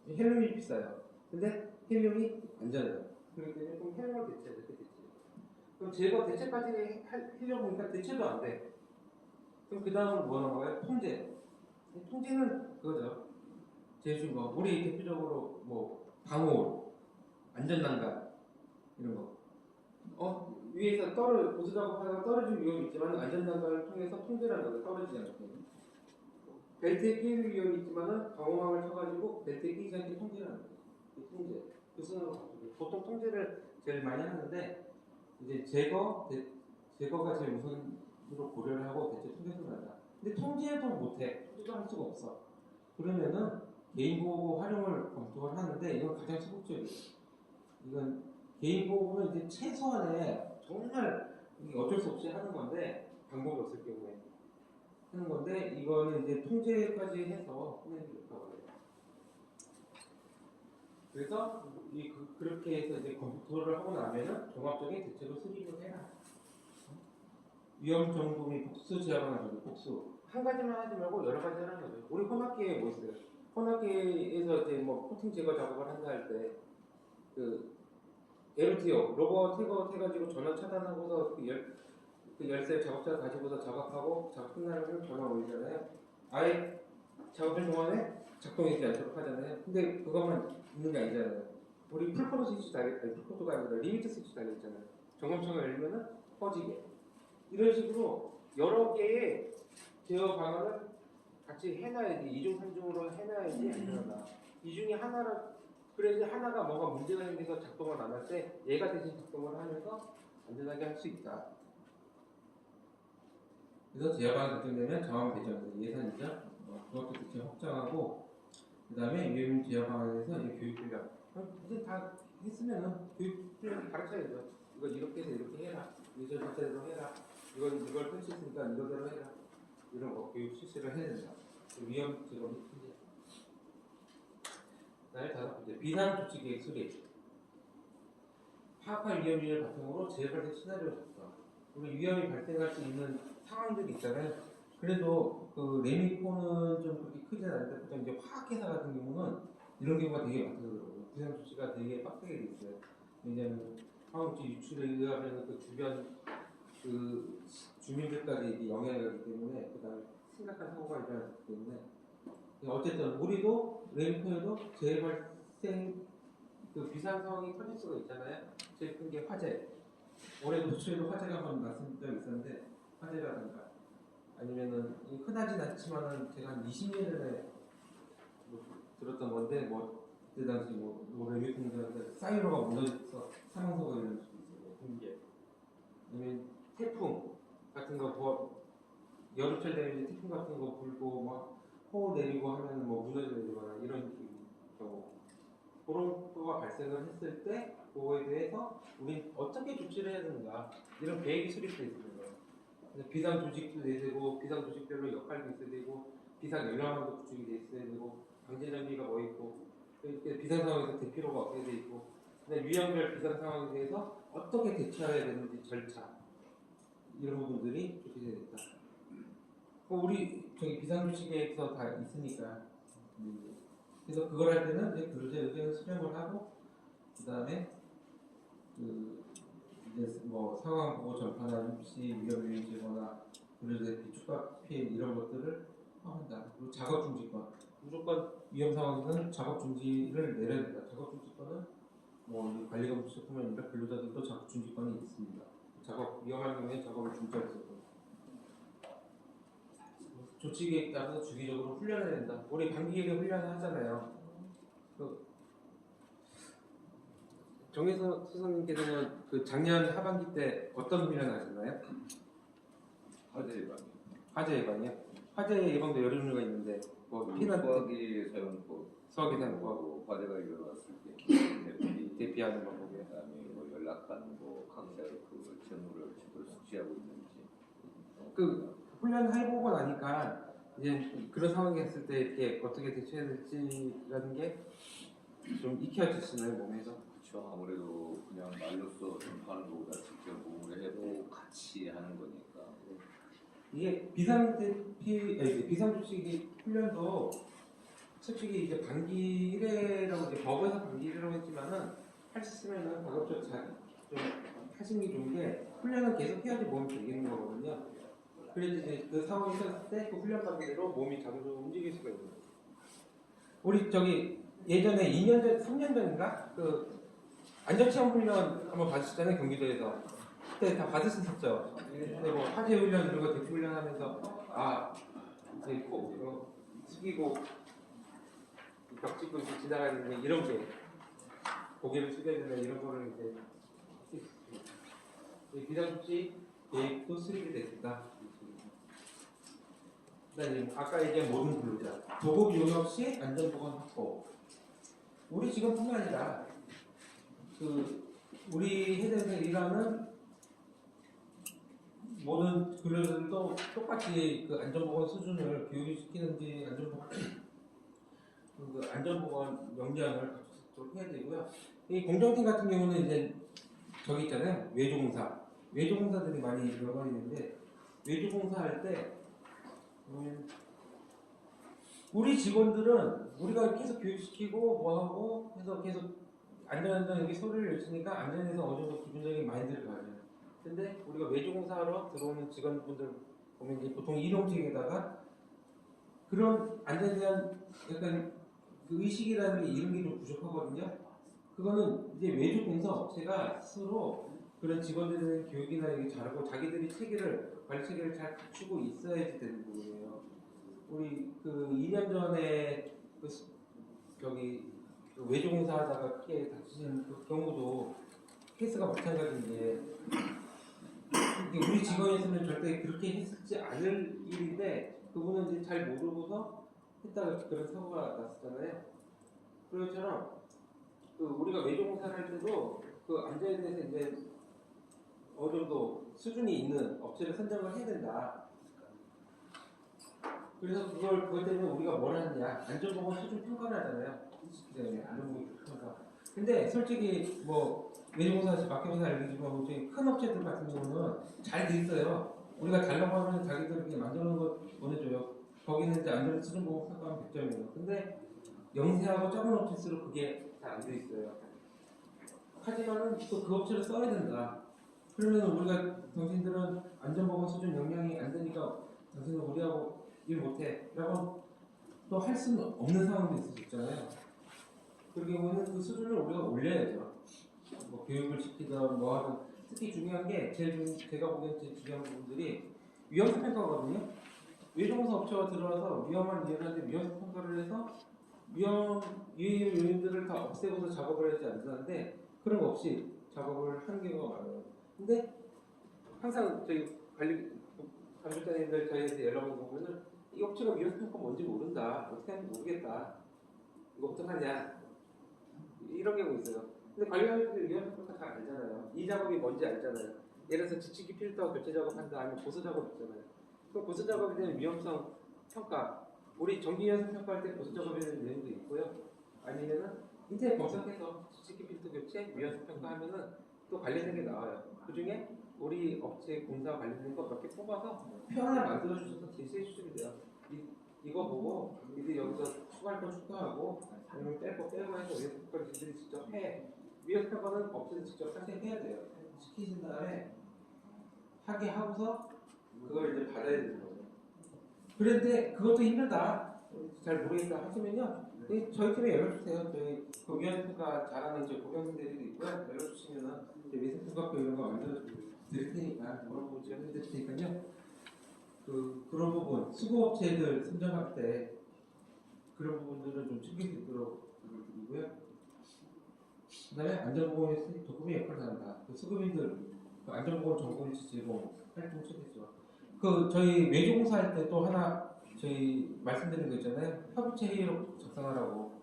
[SPEAKER 1] 헬륨이 비싸요. 근데 헬륨이 안전해요. 그렇기 때문에 그럼 헬륨을 대체해야 돼. 그럼 제거 대체까지 하려고 하니까 대체도 안 돼. 그럼 그 다음은 뭐 하는 거예요? 통제. 통제는 그거죠. 제일 쉬운 거. 우리 대표적으로 뭐 방호, 안전난간 이런 거. 위에서 고수 작업하다가 떨어질 위험이 있지만 안전난간을 통해서 통제를 하는 거죠. 떨어지지 않게. 벨트에 끼일 위험이 있지만은 방호막을 쳐가지고 벨트에 끼지 않게 통제를 하는 거예요. 통제. 그 순으로 바꾸고. 보통 통제를 제일 많이 하는데 이제 제거가 제일 우선으로 고려를 하고 대체 통제를 한다. 근데 통제도 못해. 통제도 할 수가 없어. 그러면은 개인보호 활용을 검토를 하는데 이건 가장 소극적이에요. 이건 개인보호는 이제 최소한의 정말 어쩔 수 없이 하는 건데 방법이 없을 경우에 하는 건데 이거는 이제 통제까지 해서 하는 게 좋다고 해요. 그래서 그렇게 해서 이제 검토를 하고 나면은 종합적인 대책을 수립을 해라. 위험 정보 및 복수 제한하는 거죠. 복수 한 가지만 하지 말고 여러 가지 하는 거죠. 우리 혼합기에 뭐 있어요? 혼합기에서 이제 뭐 코팅 제거 작업을 한다 할 때 그 LTO 로버 태워가지고 전원 차단하고서 그 열쇠 작업자를 가지고서 작업하고 작업 끝나면 전원 올리잖아요. 아예 작업할 동안에 작동하지 않도록 하잖아요. 근데 그것만 있는 게 아니잖아요. 우리 풀코드 스위치 풀코드가 아니라 리미트 스위치 달려있잖아요. 점검창을 열면은 꺼지게. 이런 식으로 여러 개의 제어 방안을 같이 해놔야지. 이중 삼중으로 해놔야지 안전하다. 이 중에 그래야지 하나가 뭔가 문제가 생겨서 작동을 안 할 때 얘가 대신 작동을 하면서 안전하게 할 수 있다. 그래서 제어 방안 결정되면 정확 배정, 예산이죠. 그것도 대체 확정하고 그 다음에 위험 제어 방안에서 이제 교육 훈련. 이제 다 했으면은 교육 훈련 가르쳐야죠. 이거 이렇게 해서 이렇게 해라. 이걸 절차대로 해라. 이걸 할 수 있으니까 이거대로 해라. 이런 거 교육 실시를 해야 된다. 위험 제거 및 통제. 그다음에 다섯 번째 비상 조치 계획 수립. 파악할 위험 요인을 바탕으로 재발생 시나리오 작성. 우리 위험이 발생할 수 있는 상황들이 있잖아요. 그래도 그 레미코는 좀 그렇게 크진 않은데 보통 이제 화학회사 같은 경우는 이런 경우가 되게 많더라고요. 비상 조치가 되게 빡세게 돼 있어요. 왜냐하면 화학물질 유출에 의하면 그 주변 그 주민들까지 영향이 가기 때문에 그다음에 심각한 사고가 일어나기 때문에 어쨌든 우리도 레미코에도 재발생 그 비상 상황이 터질 수가 있잖아요. 제일 큰 게 화재. 올해 노출에도 화재가 한번 났은 적이 있었는데 화재라든가 아니면은 흔하진 않지만은 제가 한 20년 전에 뭐 들었던 건데 뭐 그때 당시 뭐 레미콘들한테 사이로가 무너져서 사망사고가 일어날 수도 있어요. 붕괴. 아니면 태풍 같은 거 여름철 되면 태풍 같은 거 불고 막 호우 내리고 하면 뭐 무너져 내리거나 이런 경우 그런 거가 발생을 했을 때 그거에 대해서 우리 어떻게 조치를 해야 되는가 이런 계획이 수립되어 있는 거예요. 비상 조직도 내야 되고 비상 조직별로 역할도 있어야 되고 비상 연락망도 구축이 돼 있어야 되고 방제 장비가 뭐 있고 이렇게 비상 상황에서 대피로가 어떻게 돼 있고 그다음에 유형별 비상 상황에 대해서 어떻게 대처해야 되는지 절차 이런 부분들이 조직이 됐다. 우리 저기 비상조치계획서 다 있으니까 그래서 그걸 할 때는 이제 근로자 의견을 수렴을 하고 그 다음에 그 이제 뭐 상황 보고 전파나 시 위험 유인제거나 근로자 비축박 피해 이런 것들을 한다. 그리고 작업 중지권 무조건 위험 상황에서는 작업 중지를 내려야 된다. 작업 중지권은 뭐 관리가 부족하면 아니라 근로자들도 작업 중지권이 있습니다. 작업 위험한 경우에 작업을 중지할 수 있고 조치계획 따라서 주기적으로 훈련해야 된다. 우리 방기계획 훈련을 하잖아요. 정혜서 수석님께서는 그 작년 하반기 때 어떤 훈련 하셨나요?
[SPEAKER 3] 화재 예방.
[SPEAKER 1] 화재 예방이요? 화재 예방도 여러 종류가 있는데 뭐 피난
[SPEAKER 3] 수화기 사용법,
[SPEAKER 1] 수화기 사용법,
[SPEAKER 3] 하고 화재가 일어났을 때
[SPEAKER 1] 대피하는 방법이요.
[SPEAKER 3] 그다음에 뭐 연락하는 거 각자 그 전후를 제대로 숙지하고 있는지.
[SPEAKER 1] 그 훈련 해보고 나니까 이제 그런 상황이 있을 때 이렇게 어떻게 대처해야 될지라는 게 좀 익혀지시나요 몸에서?
[SPEAKER 3] 그렇죠. 아무래도 그냥 말로써 전파하는 것보다 직접 몸으로 해보고 같이 하는 거니까.
[SPEAKER 1] 이게 비상대피 비상조치 훈련도 솔직히 이제 반기 1회라고 이제 법에서 반기 1회라고 했지만은 할 수 있으면은 가급적 좀 하시는 게 좋은 게 훈련은 계속 해야지 몸이 되겠는 거거든요. 그래서 이제 그 상황이 있었을 때 그 훈련 받은 대로 몸이 자동으로 움직일 수가 있는 거예요. 우리 저기 예전에 2년 전, 3년 전인가 그 안전체험 훈련 한번 받으셨잖아요 경기도에서. 그때 다 받으셨었죠. 근데 뭐 화재 훈련 그리고 대피 훈련 하면서 이제 꼭 숙이고 벽 찍고 이렇게 지나가는 이런 게 고개를 숙여야 된다 이런 거를 이제 비상조치 계획도 수립이 됐다. 그다음에 아까 얘기한 모든 근로자 도급 용역 시 안전보건 확보. 우리 직원뿐만 아니라 그 우리 회사에서 일하는 모든 근로자들도 똑같이 그 안전보건 수준을 교육시키는지 안전보건 역량을 갖추도록 해야 되고요. 이 공정팀 같은 경우는 이제 저기 있잖아요. 외주공사. 외주공사들이 많이 들어가 있는데 외주공사 할 때 우리 직원들은 우리가 계속 교육시키고 뭐하고 해서 계속 안전 여기 소리를 외치니까 안전에서 어느 정도 기본적인 마인드를 가져요. 근데 우리가 외주공사로 들어오는 직원분들 보면 이제 보통 일용직에다가 그런 안전에 대한 약간 그 의식이라는 게 이런 게 좀 부족하거든요. 그거는 이제 외주공사 업체가 스스로 그런 직원들에 대한 교육이나 이게 잘하고 자기들이 관리 체계를 잘 갖추고 있어야지 되는 부분이에요. 우리 그 2년 전에 그 외주공사 하다가 크게 다치신 그 경우도 케이스가 마찬가지인데 이게 우리 직원이었으면 절대 그렇게 했을지 않을 일인데 그분은 이제 잘 모르고서 했다가 그런 사고가 났었잖아요. 그런 것처럼 그 우리가 외주공사를 할 때도 그 안전에 대해서 이제 어느 정도 수준이 있는 업체를 선정을 해야 된다. 그래서 그것 때문에 우리가 뭘 하느냐 안전보건 수준 평가를 하잖아요. 안전보건 평가. 근데 솔직히 뭐 외주공사 맡겨봐서 알겠지만 저희 큰 업체들 같은 경우는 잘 돼 있어요. 우리가 달라고 하면 자기들이 만들어놓은 거 보내줘요. 거기는 이제 안전 수준 보고 평가하면 100점이에요. 근데 영세하고 작은 업체일수록 그게 잘 안 돼 있어요. 하지만은 또 그 업체를 써야 된다. 그러면 우리가 당신들은 안전보건 수준 역량이 안 되니까 당신은 우리하고 일 못해 라고 또 할 수는 없는 상황도 있을 수 있잖아요. 그런 경우는 그 수준을 우리가 올려야죠. 뭐 교육을 시키든 뭐 하든 특히 중요한 게 제가 보기엔 제일 중요한 부분들이 위험성 평가거든요. 외주공사 업체가 들어와서 위험한 일을 위험성 평가를 해서 위험 요인들을 다 없애고서 작업을 하지 않는데 그런 거 없이 작업을 하는 경우가 많아요. 근데 항상 저희 관리단님들 저희한테 연락 오는 거 보면은 이 업체가 위험성 평가 뭔지 모른다. 어떻게 하는지 모르겠다. 이거 어떡하냐. 이런 경우 있어요. 근데 관리단님들 위험성 평가 잘 알잖아요. 이 작업이 뭔지 알잖아요. 예를 들어서 지치기 필터 교체 작업한다 아니면 보수 작업 있잖아요. 그 보수 작업에 대한 위험성 평가 우리 정기연습 평가할 때 보수 작업에 대한 내용도 있고요. 아니면은 인터넷 검색해서 지식기 필터 교체 위연습 평가하면은 또 관련된 게 나와요. 그 중에 우리 업체 공사 관련된 거 몇 개 뽑아서 표 하나 만들어 주셔서 제시해 주시면 돼요. 이거 보고 이제 여기서 추가할 거 추가하고 아니면 뺄 거 빼고 해서 위연습 평가를 지들이 직접 해. 위연습 평가는 업체에서 직접 상세해야 돼요. 시키신 다음에 하게 하고서 그걸 이제 받아야 되는 거죠. 그런데 그것도 힘들다. 잘 모르겠다 하시면요. 저희 팀에 연락 주세요. 저희 그 위원회가 잘하는 이제 고경생들도 있고요. 연락 주시면은 위생평가표 이런 거 만들어 드릴 테니까 물어보고 지원해 드릴 테니까요. 그런 부분 수거업체들 선정할 때 그런 부분들은 좀 챙길 수 있도록 드리고요. 그다음에 안전보건에 도움의 역할을 한다. 그 수급인들 그 안전보건 정보일치 제공 활동 체계죠. 저희 외주공사 할 때 또 하나 저희 말씀드린 거 있잖아요. 협의체 회의록 작성하라고.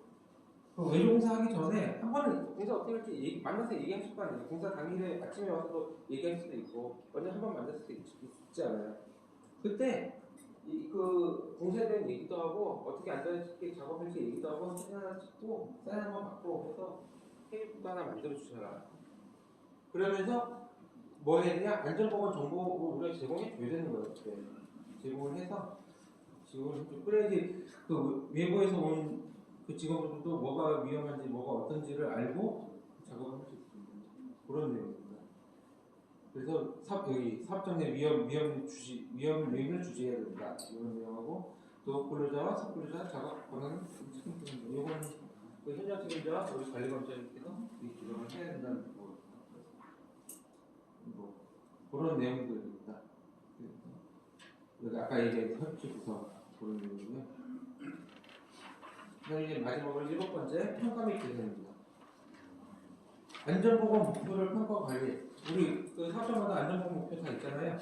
[SPEAKER 1] 그 외주공사 하기 전에 한 번은 공사 어떻게 할지 만나서 얘기하실 거 아니에요. 공사 당일에 아침에 와서도 얘기할 수도 있고 언제 한 번 만날 수도 있지 않아요. 그때 그 공사에 대한 얘기도 하고 어떻게 안전하게 작업할지 얘기도 하고 사진 하나 찍고 사인 한번 받고 해서 회의록도 하나 만들어 주셔라. 그러면서 뭐 해야 되냐? 안전보건 정보를 우리가 제공해 줘야 되는 거예요. 제공을 해서 그래야지 그 외부에서 온 그 직원들도 뭐가 위험한지 뭐가 어떤지를 알고 작업을 할 수 있습니다. 그런 내용입니다. 그래서 여기 사업장 내 위험을 주지해야 된다. 이런 내용하고 또 근로자와 석근로자 작업 권한 책임집니다. 이거는 그 현장 책임자와 우리 관리검사님께서 이 규정을 해야 된다는 뭐 그런 내용들입니다. 여기 아까 얘기한 협치 부서 그런 내용이고요. 그다음에 이제 마지막으로 7번째 평가 및 개선입니다. 안전보건 목표를 평가 관리. 우리 그 사업장마다 안전보건 목표 다 있잖아요.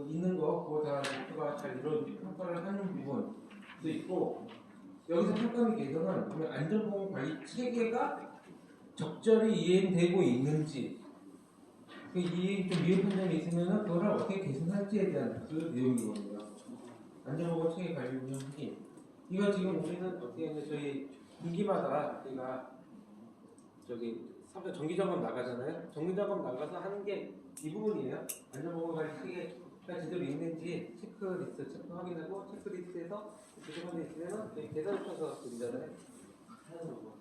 [SPEAKER 1] 있는 거 그거 다 목표가 잘 이루어진지 평가를 하는 부분도 있고 여기서 평가 및 개선은 안전보건 관리 체계가 적절히 이행되고 있는지 이 좀 미흡한 점이 있으면 그거를 어떻게 개선할지에 대한 그 내용이거든요. 안전보건 체계 관리 운영이 이거 지금 우리는 어떻게 하면 저희 분기마다 저희가 사업장 정기점검 나가잖아요. 정기점검 나가서 하는 게 이 부분이에요. 안전보건 관리 체계가 제대로 있는지 체크리스트 체크 확인하고 체크리스트에서 부족한 데 있으면 저희 계산 요청서 드리잖아요. 하는 거고.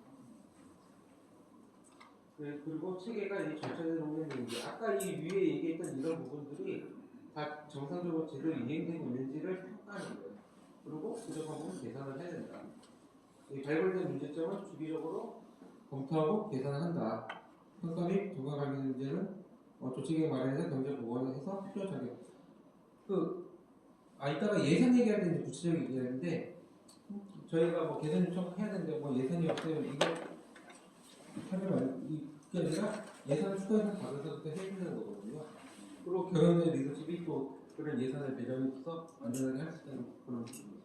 [SPEAKER 1] 그리고 체계가 이 전체적으로 운영되는지 아까 이 위에 얘기했던 이런 부분들이 다 정상적으로 제대로 이행되고 있는지를 평가하는 거예요. 그리고 부족한 부분 계산을 해야 된다. 이 발굴된 문제점은 주기적으로 검토하고 계산을 한다. 평가 및 조사 관련 문제는 조치계획 마련해서 경제 보완을 해서 필요 자격. 이따가 예산 얘기할 때 구체적인 얘기하는데 저희가 뭐 계산 요청해야 되는데 뭐 예산이 없어요. 이거 하면 이게 아니라 예산을 추가해서 받아서 해주는 거거든요. 그리고 경영진 리더십이 또 그런 예산을 배정해서 안전하게 할 수 있는 그런 부분입니다.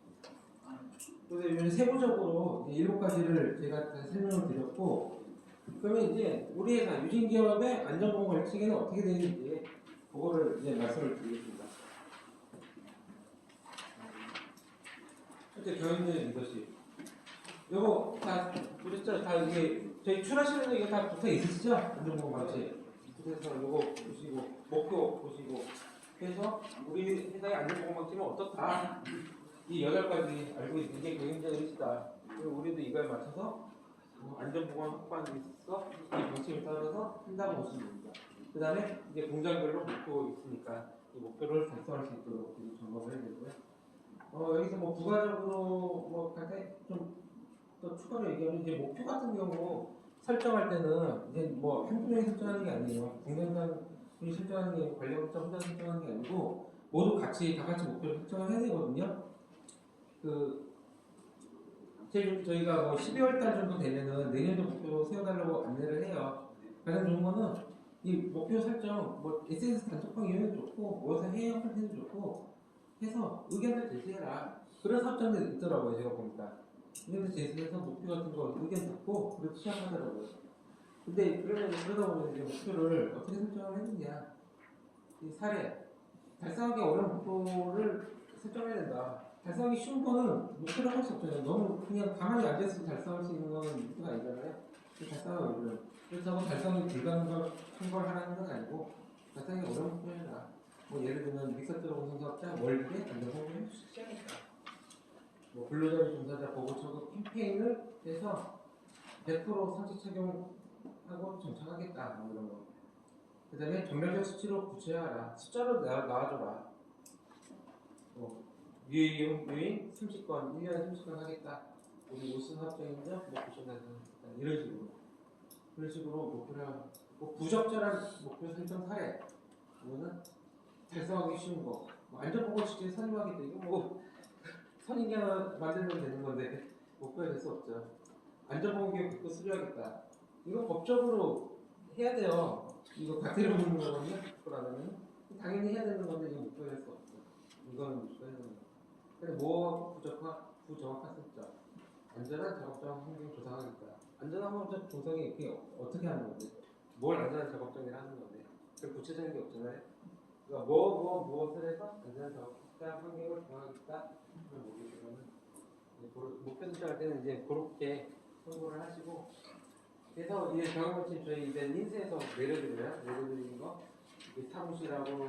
[SPEAKER 1] 그래서 세부적으로 7가지를 제가 다 설명을 드렸고, 그러면 이제 우리 회사 유진기업의 안전보건 관리 체계는 어떻게 되는지 그거를 이제 말씀을 드리겠습니다. 첫째, 경영진 리더십. 요거 다 보셨죠? 다 이게 저희 출하시는 거 이거 다 붙어 있으시죠? 안전보건 관리. 그래서 요거 보시고 목표 보시고 그래서 우리 회사의 안전보건 방침은 어떻다. 이 8가지 알고 있는 게 경영자의 의지다. 그리고 우리도 이거에 맞춰서 안전보건 확보하는 데 있어서 이 방침을 따라서 한다고 보시면 됩니다. 그 다음에 이제 공장별로 목표 있으니까 이 목표를 달성할 수 있도록 점검을 해야 되고요. 여기서 뭐 부가적으로 뭐 간단히 좀 또 추가로 얘기하면 이제 목표 같은 경우 설정할 때는 이제 뭐 한 분이 설정하는 게 아니에요. 공장장이 설정하는 게 아니고 관리업자 혼자 설정하는 게 아니고 모두 다 같이 목표를 설정을 해야 되거든요. 저희가 뭐 12월 달 정도 되면은 내년도 목표로 세워달라고 안내를 해요. 가장 좋은 거는 이 목표 설정, 뭐 SNS 단톡방 이용해도 좋고, 어디서 해외 컨텐츠 좋고 해서 의견을 제시해라. 그런 사업장들이 있더라고요, 제가 보니까. 의견을 제시해서 목표 같은 거 의견 듣고 그렇게 시작하더라고요. 근데 그러다 보면 이제 목표를 어떻게 설정을 했느냐. 이 사례, 달성하기 어려운 목표를 설정해야 된다. 달성하기 쉬운 거는 목표로 할 수 없잖아요. 너무 그냥 가만히 앉아서 달성할 수 있는 거는 목표가 아니잖아요. 달성하고 이런 그렇다고 달성이 불가능한 걸 하라는 건 아니고 달성이 어려운 목표라. 뭐 예를 들면 믹서트로 우승사업자 월드에 안전성공을 실시하겠다. 뭐 근로자료 종사자 보고처금 캠페인을 해서 100% 상시 착용하고 정착하겠다. 뭐 이런 거. 그 다음에 정량적 수치로 구체화하라. 숫자로 나와줘라. 유인 30건, 1년에 30건 하겠다. 우리 우승 합정인데 목표 전달하겠다. 이런 식으로. 그런 식으로 목표를 뭐 부적절한 목표 설정 사례. 이거는 달성하기 쉬운 거. 뭐 안전보건 직접 선임하겠다. 이거 뭐 선임기 하나 만들면 되는 건데 목표가 될 수 없죠. 안전보건기업 듣고 수료하겠다. 이거 법적으로 해야 돼요. 이거 과태료 묻는 거거든요. 그러면 당연히 해야 되는 건데 이거 목표가 될 수 없죠. 이거는 목표가 되는 거. 근데 뭐하고 부정확한 숫자. 안전한 작업장 환경 조성하겠다. 안전한 작업장 조성이 이게 어떻게 하는 건데? 뭘 안전한 작업장이라 하는 건데? 그 구체적인 게 없잖아요. 그러니까 무엇을 해서 안전한 작업장 환경을 조성하겠다. 그런 목표는 목표 설정할 때는 이제 그렇게 선고를 하시고. 그래서 이제 경험치 저희 이제 인쇄에서 내려드리는 거 사무실하고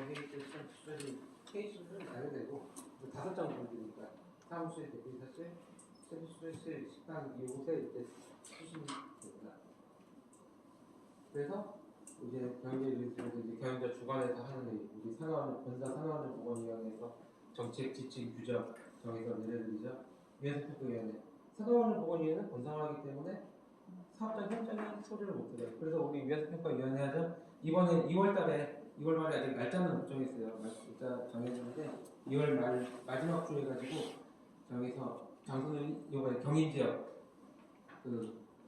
[SPEAKER 1] 회의실은 안 해도 되고 5장 보여드리니까 사무실 대표이사실, 서비스실, 식당 이곳에 이렇게 쓰시면 됩니다. 그래서 이제 경제위원회에서 이제 경영자 주관에서 하는 우리 본사 산업안전보건위원회에서 정책 지침 규정 정해서 내려드리죠. 위원회평가위원회 산업안전보건위원회는 본사화하기 때문에 사업장 현장에 소리를 못 들어요. 그래서 우리 위원회평가위원회 하죠. 이번에 2월 말에 아직 날짜는 못 정했어요. 날짜 정했는데 2월 말 마지막 주에 가지고 정해서 장소는 이번에 경인지역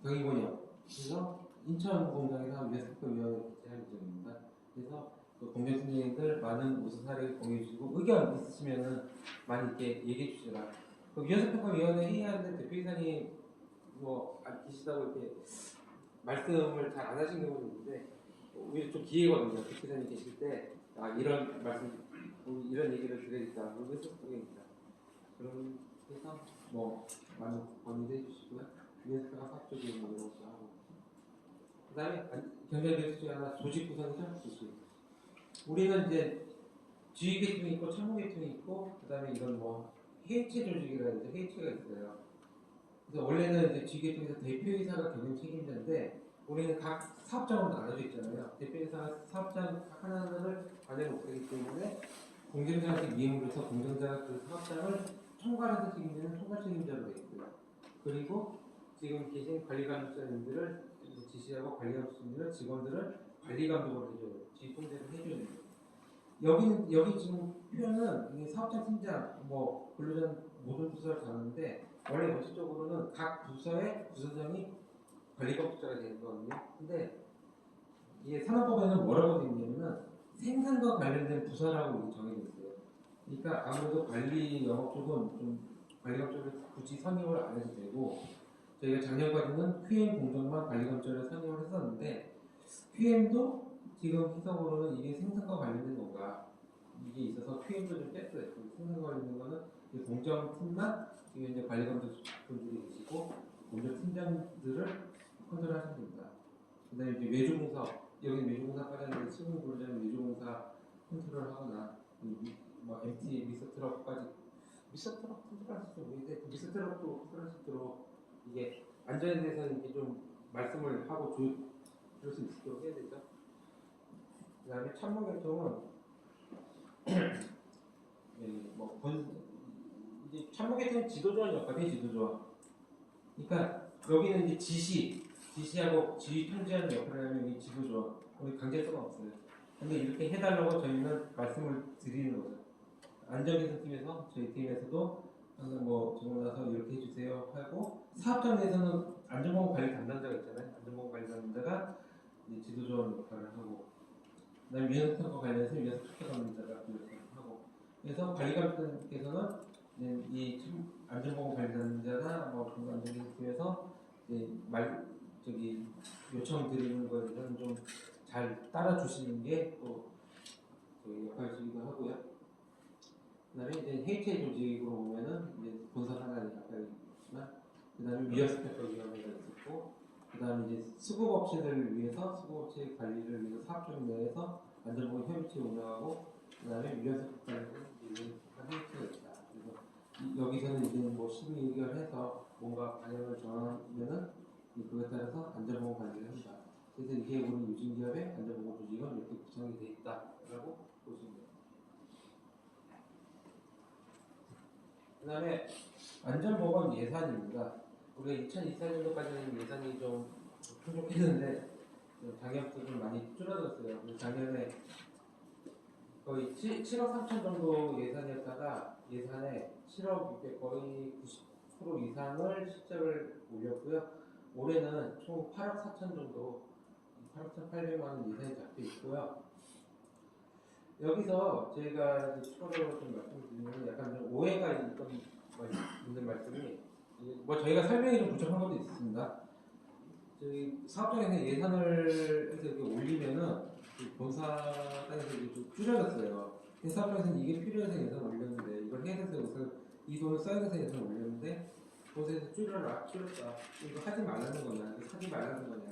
[SPEAKER 1] 경인권역 그래서 인천공장에서 위원회평가위원회 개최할 예정입니다. 그래서 그 공정승인들 많은 우수 사례를 공유해 주시고 의견 있으시면은 많이 이렇게 얘기해 주시라. 그 위원회평가위원회 회의하는데 대표이사님 뭐 계시다고 이렇게 말씀을 잘 안 하신 경우도 있는데 오히려 좀 기회거든요. 대표이사님 계실 때 이런 말씀, 이런 얘기를 드리니까 그래서 그입니다. 그래서 뭐 많은 건의도 해주시고요. 위에서가 사업적인 뭐 이런 것도 하고. 그다음에 경제개혁 중에 하나 조직 구성이죠. 조직. 우리는 이제 지휘 계통이 있고 참모 계통이 있고 그다음에 이런 뭐 회의체 조직이라는 회의체가 있어요. 그래서 원래는 이제 지휘 계통에서 대표이사가 경영 책임자인데 우리는 각 사업장으로 나눠져 있잖아요. 대표이사가 사업장 하나를 관여를 못하기 때문에 공정자한테 위임을 해서 공정자가 그 사업장을 총괄해서 책임지는 총괄 책임자로 되어 있고요. 그리고 지금 계신 관리감독자님들을 지시하고 관리감독자님들은 직원들을 관리감독을 해줘요. 지휘통제를 해줘요. 여기 지금 표현은 이게 사업장 팀장, 뭐 근로자 모든 부서를 가는데 원래 원칙적으로는 각 부서의 부서장이 관리감독자가 되는 거거든요. 근데 이게 산업법에는 뭐라고 되어 있냐면은 생산과 관련된 부서라고 정해져 있어요. 그러니까 아무래도 관리 영업 쪽은 좀 관리감 쪽을 굳이 선임을 안 해도 되고 저희가 작년까지는 QM 공정만 관리감쪽을 선임을 했었는데 QM도 지금 해석으로는 이게 생산과 관련된 건가 이게 있어서 QM도 좀 뺐어요. 생산과 관련된 거는 공정팀만 지금 이제 관리감독분들이 계시고 공정 팀장들을 컨트롤하시면 됩니다. 그다음에 이제 외주공사 여기 외주공사 빠졌는데 시공 근로자는 외주공사 컨트롤하거나 뭐 MT 미스트럭까지 미스트럭 컨트롤하실 수 있는데 미스트럭도 컨트롤할 수 있도록 이게 안전에 대해서는 이게 좀 말씀을 하고 줄 수 있도록 해야 되죠. 그다음에 참모 계통은 이제 참모 계통은 지도조원 역할이 지도조원. 그러니까 여기는 이제 지시하고 지휘 통제하는 역할을 하면 이 지도조원. 우리 강제성은 없어요. 근데 이렇게 해달라고 저희는 말씀을 드리는 거죠. 안전개선팀에서 저희 팀에서도 항상 뭐 정말 나서 이렇게 해주세요 하고 사업장 내에서는 안전보건관리 담당자가 있잖아요. 안전보건관리 담당자가 이제 지도조원 역할을 하고 그다음에 위원회평가 관련해서 위원회평가 담당자가 그 역할을 하고 그래서 관리감독께서는 이 안전보건관리 담당자나 뭐 안전개선팀에서 요청 드리는 거에 대해서는 좀 잘 따라주시는 게 또 저희 역할이기도 하고요. 그다음에 이제 해체 조직으로 보면은 이제 본사 상관이 아까 있지만 그다음에 위험스펙터위원회가 있었고 그다음에 이제 수급업체들을 위해서 수급업체 관리를 위해서 사업적 내에서 안전보건 협의체 운영하고 그다음에 위험스펙터에서 협의체가 있다. 그래서 여기서는 이제 뭐 심의 의결해서 뭔가 방향을 정하면은 그것에 따라서 안전보건 관리를 한다. 그래서 이게 우리 유진기업의 안전보건 조직은 이렇게 구성이 돼 있다라고 보시면 됩니다. 그다음에 안전보건 예산입니다. 우리가 2024년도까지는 예산이 좀 풍족했는데 작년부터 좀 많이 줄어들었어요. 그래서 작년에 거의 7억 3천 정도 예산이었다가 예산에 7억 600 거의 90% 이상을 실적을 올렸고요. 올해는 총 8억 4천 정도 8억 1,800만 원 예산이 잡혀 있고요. 여기서 저희가 이제 추가로 좀 말씀드리면 약간 좀 오해가 있는 말씀이 뭐 저희가 설명이 좀 부족한 것도 있습니다. 저희 사업장에서 예산을 해서 이렇게 올리면은 본사에서 이게 좀 줄여졌어요. 사업장에서는 이게 필요해서 예산 올렸는데 이걸 해야 돼서 우선 이 돈을 써야 돼서 예산 올렸는데 본사에서 줄였다. 이거 하지 말라는 거냐, 이거 사지 말라는 거냐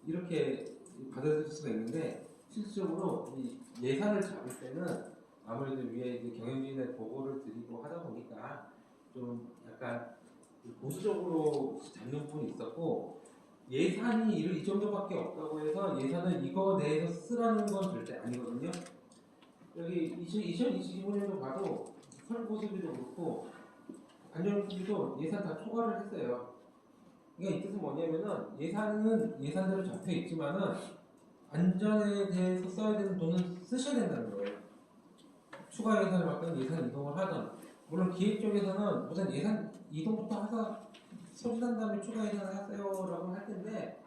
[SPEAKER 1] 이렇게 받아들일 수가 있는데 실질적으로 이 예산을 잡을 때는 아무래도 위에 이제 경영진의 보고를 드리고 하다 보니까 좀 약간 보수적으로 잡는 부분이 있었고 예산이 이 정도밖에 없다고 해서 예산을 이거 내에서 쓰라는 건 절대 아니거든요. 여기 2025년도 봐도 설보수비도 그렇고 안전수비도 예산 다 초과를 했어요. 그러니까 이 뜻은 뭐냐면은 예산은 예산대로 잡혀 있지만은 안전에 대해서 써야 되는 돈은 쓰셔야 된다는 거예요. 추가 예산을 받든 예산 이동을 하든 물론 기획 쪽에서는 우선 예산 이동부터 하자 소진한 다음에 추가 예산을 하세요라고 할 텐데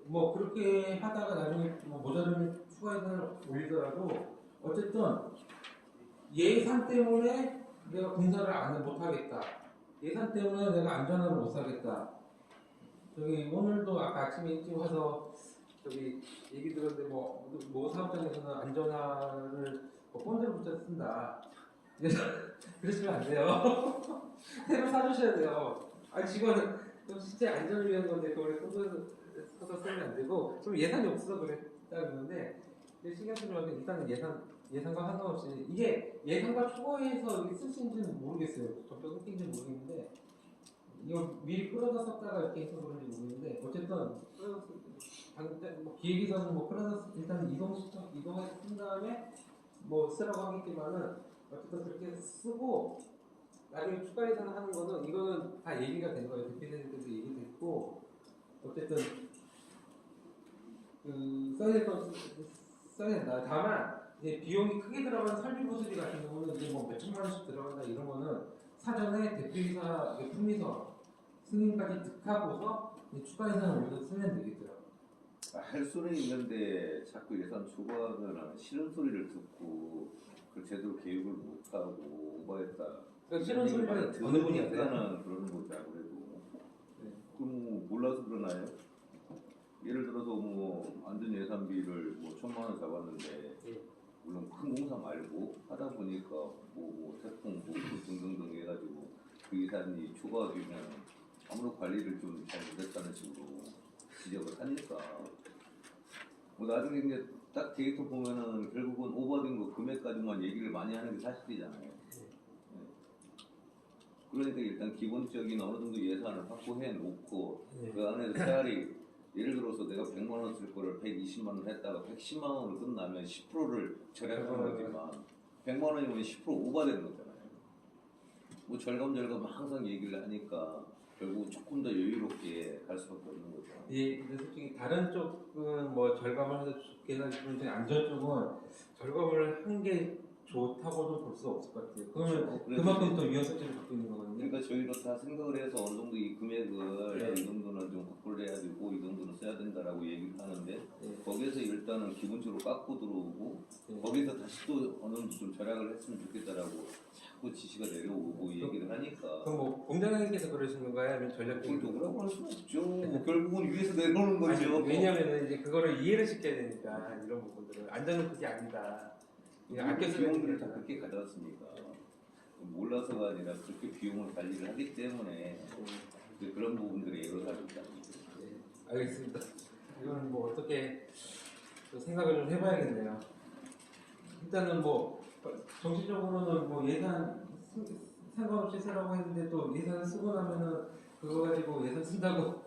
[SPEAKER 1] 뭐 그렇게 하다가 나중에 뭐 모자르면 추가 예산을 올리더라도 어쨌든 예산 때문에 내가 공사를 못 하겠다. 예산 때문에 내가 안전하게 못 사겠다. 저기 오늘도 아까 아침에 일찍 와서 저기 얘기 들었는데 뭐 사업장에서는 안전화를 뭐 본드를 붙여 쓴다. 그래서 그러시면 안 돼요. 새로 사주셔야 돼요. 아니 직원은 진짜 안전을 위한 건데 그걸 본드 써서 쓰면 안 되고 좀 예산이 없어서 그랬다 그러는데 신경 쓰지 말고 일단은 예산과 상관없이 이게 예산과 초과해서 쓸 수 있는지는 모르겠어요. 적격 끊긴지 모르겠는데 이거 미리 끌어다 썼다가 이렇게 해서 그런지 모르겠는데 어쨌든 뭐 기획이든 뭐 끌어다 일단 이동해서 쓴 다음에 뭐 쓰라고 하겠지만은 어쨌든 그렇게 쓰고 나중에 추가 예산 하는 거는 이거는 다 얘기가 된 거예요. 대표님께서 얘기됐고 어쨌든 써야 될 건 써야 된다. 다만 이제 비용이 크게 들어가는 설비 보수비 같은 경우는 이제 뭐 몇천만 원씩 들어간다 이런 거는 사전에 대표이사 품위서 승인까지 득하고서 추가 예산을 올려서 쓰면 되겠더라고요.
[SPEAKER 3] 할 수는 있는데 자꾸 예산 초과하면 싫은 소리를 듣고 그 제대로 계획을 못하고 오버했다.
[SPEAKER 1] 그러니까 싫은 소리를 어느 분이 하세요?
[SPEAKER 3] 그러는 거죠 아무래도.
[SPEAKER 1] 네.
[SPEAKER 3] 그럼 뭐 몰라서 그러나요? 예를 들어서 뭐 안전 예산비를 뭐 1,000만 원 잡았는데
[SPEAKER 1] 네.
[SPEAKER 3] 물론 큰 공사 말고 하다 보니까 뭐 태풍 뭐 등등등 해가지고 그 예산이 초과되면 아무런 관리를 좀 잘 못했다는 식으로 지적을 하니까 뭐 나중에 이제 딱 데이터 보면은 결국은 오버된 거 금액까지만 얘기를 많이 하는 게 사실이잖아요. 네. 그러니까 일단 기본적인 어느 정도 예산을 확보해 놓고
[SPEAKER 1] 네.
[SPEAKER 3] 그 안에서 차라리 예를 들어서 내가 100만 원 쓸 거를 120만 원 했다가 110만 원을 끝나면 10%를 절약하는 거지만 100만 원이면 10% 오버되는 거잖아요. 뭐 절감절감 항상 얘기를 하니까 결국 조금 더 여유롭게 갈 수밖에 없는 거죠.
[SPEAKER 1] 예, 근데 솔직히 다른 쪽은 뭐 절감을 해서 좋게는 그런데 안전 쪽은 절감을 한 게 좋다고도 볼 수 없을 것 같아요. 그러면
[SPEAKER 3] 그래서
[SPEAKER 1] 그만큼 더 위험성을 갖고 있는 거거든요.
[SPEAKER 3] 그러니까 저희도 다 생각을 해서 어느 정도 이 금액을
[SPEAKER 1] 네.
[SPEAKER 3] 이 정도는 좀 확보를 해야 되고 이 정도는 써야 된다라고 얘기를 하는데
[SPEAKER 1] 네.
[SPEAKER 3] 거기에서 일단은 기본적으로 깎고 들어오고
[SPEAKER 1] 네.
[SPEAKER 3] 거기서 다시 또 어느 정도 좀 절약을 했으면 좋겠다라고 자꾸 지시가 내려오고 얘기를 하니까
[SPEAKER 1] 그럼 뭐 공장장님께서 그러신 건가요? 아니면 전략적으로?
[SPEAKER 3] 그렇다고 할 수는 없죠. 뭐 결국은 위에서 내려오는 거죠.
[SPEAKER 1] 왜냐하면 이제 그거를 이해를 시켜야 되니까 이런 부분들은 안전은 그게 아니다. 예, 아껴 쓰는
[SPEAKER 3] 비용들을 다
[SPEAKER 1] 거니까.
[SPEAKER 3] 그렇게 가져왔으니까 몰라서가 아니라 그렇게 비용을 관리를 하기 때문에 이제 그런 부분들이 애로사항이 있다는 거죠.
[SPEAKER 1] 예, 알겠습니다. 이건 뭐 어떻게 또 생각을 좀 해봐야겠네요. 일단은 뭐 정치적으로는 뭐 예산 상관없이 쓰라고 했는데 또 예산 쓰고 나면은 그거 가지고 예산 쓴다고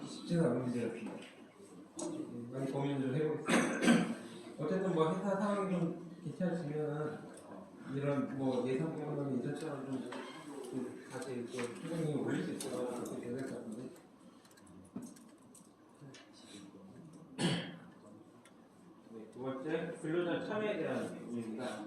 [SPEAKER 1] 쉽지는 않은 문제 같습니다. 많이 고민을 좀 해보겠습니다. 어쨌든 뭐 회사 상황이 좀 괜찮아지면은 이런 뭐 예산 부분은 예전처럼 좀 다시 또 수준이 올릴 수 있도록 그렇게 돼야 될 것 같은데. 네, 두 번째 근로자 참여에 대한 부분입니다.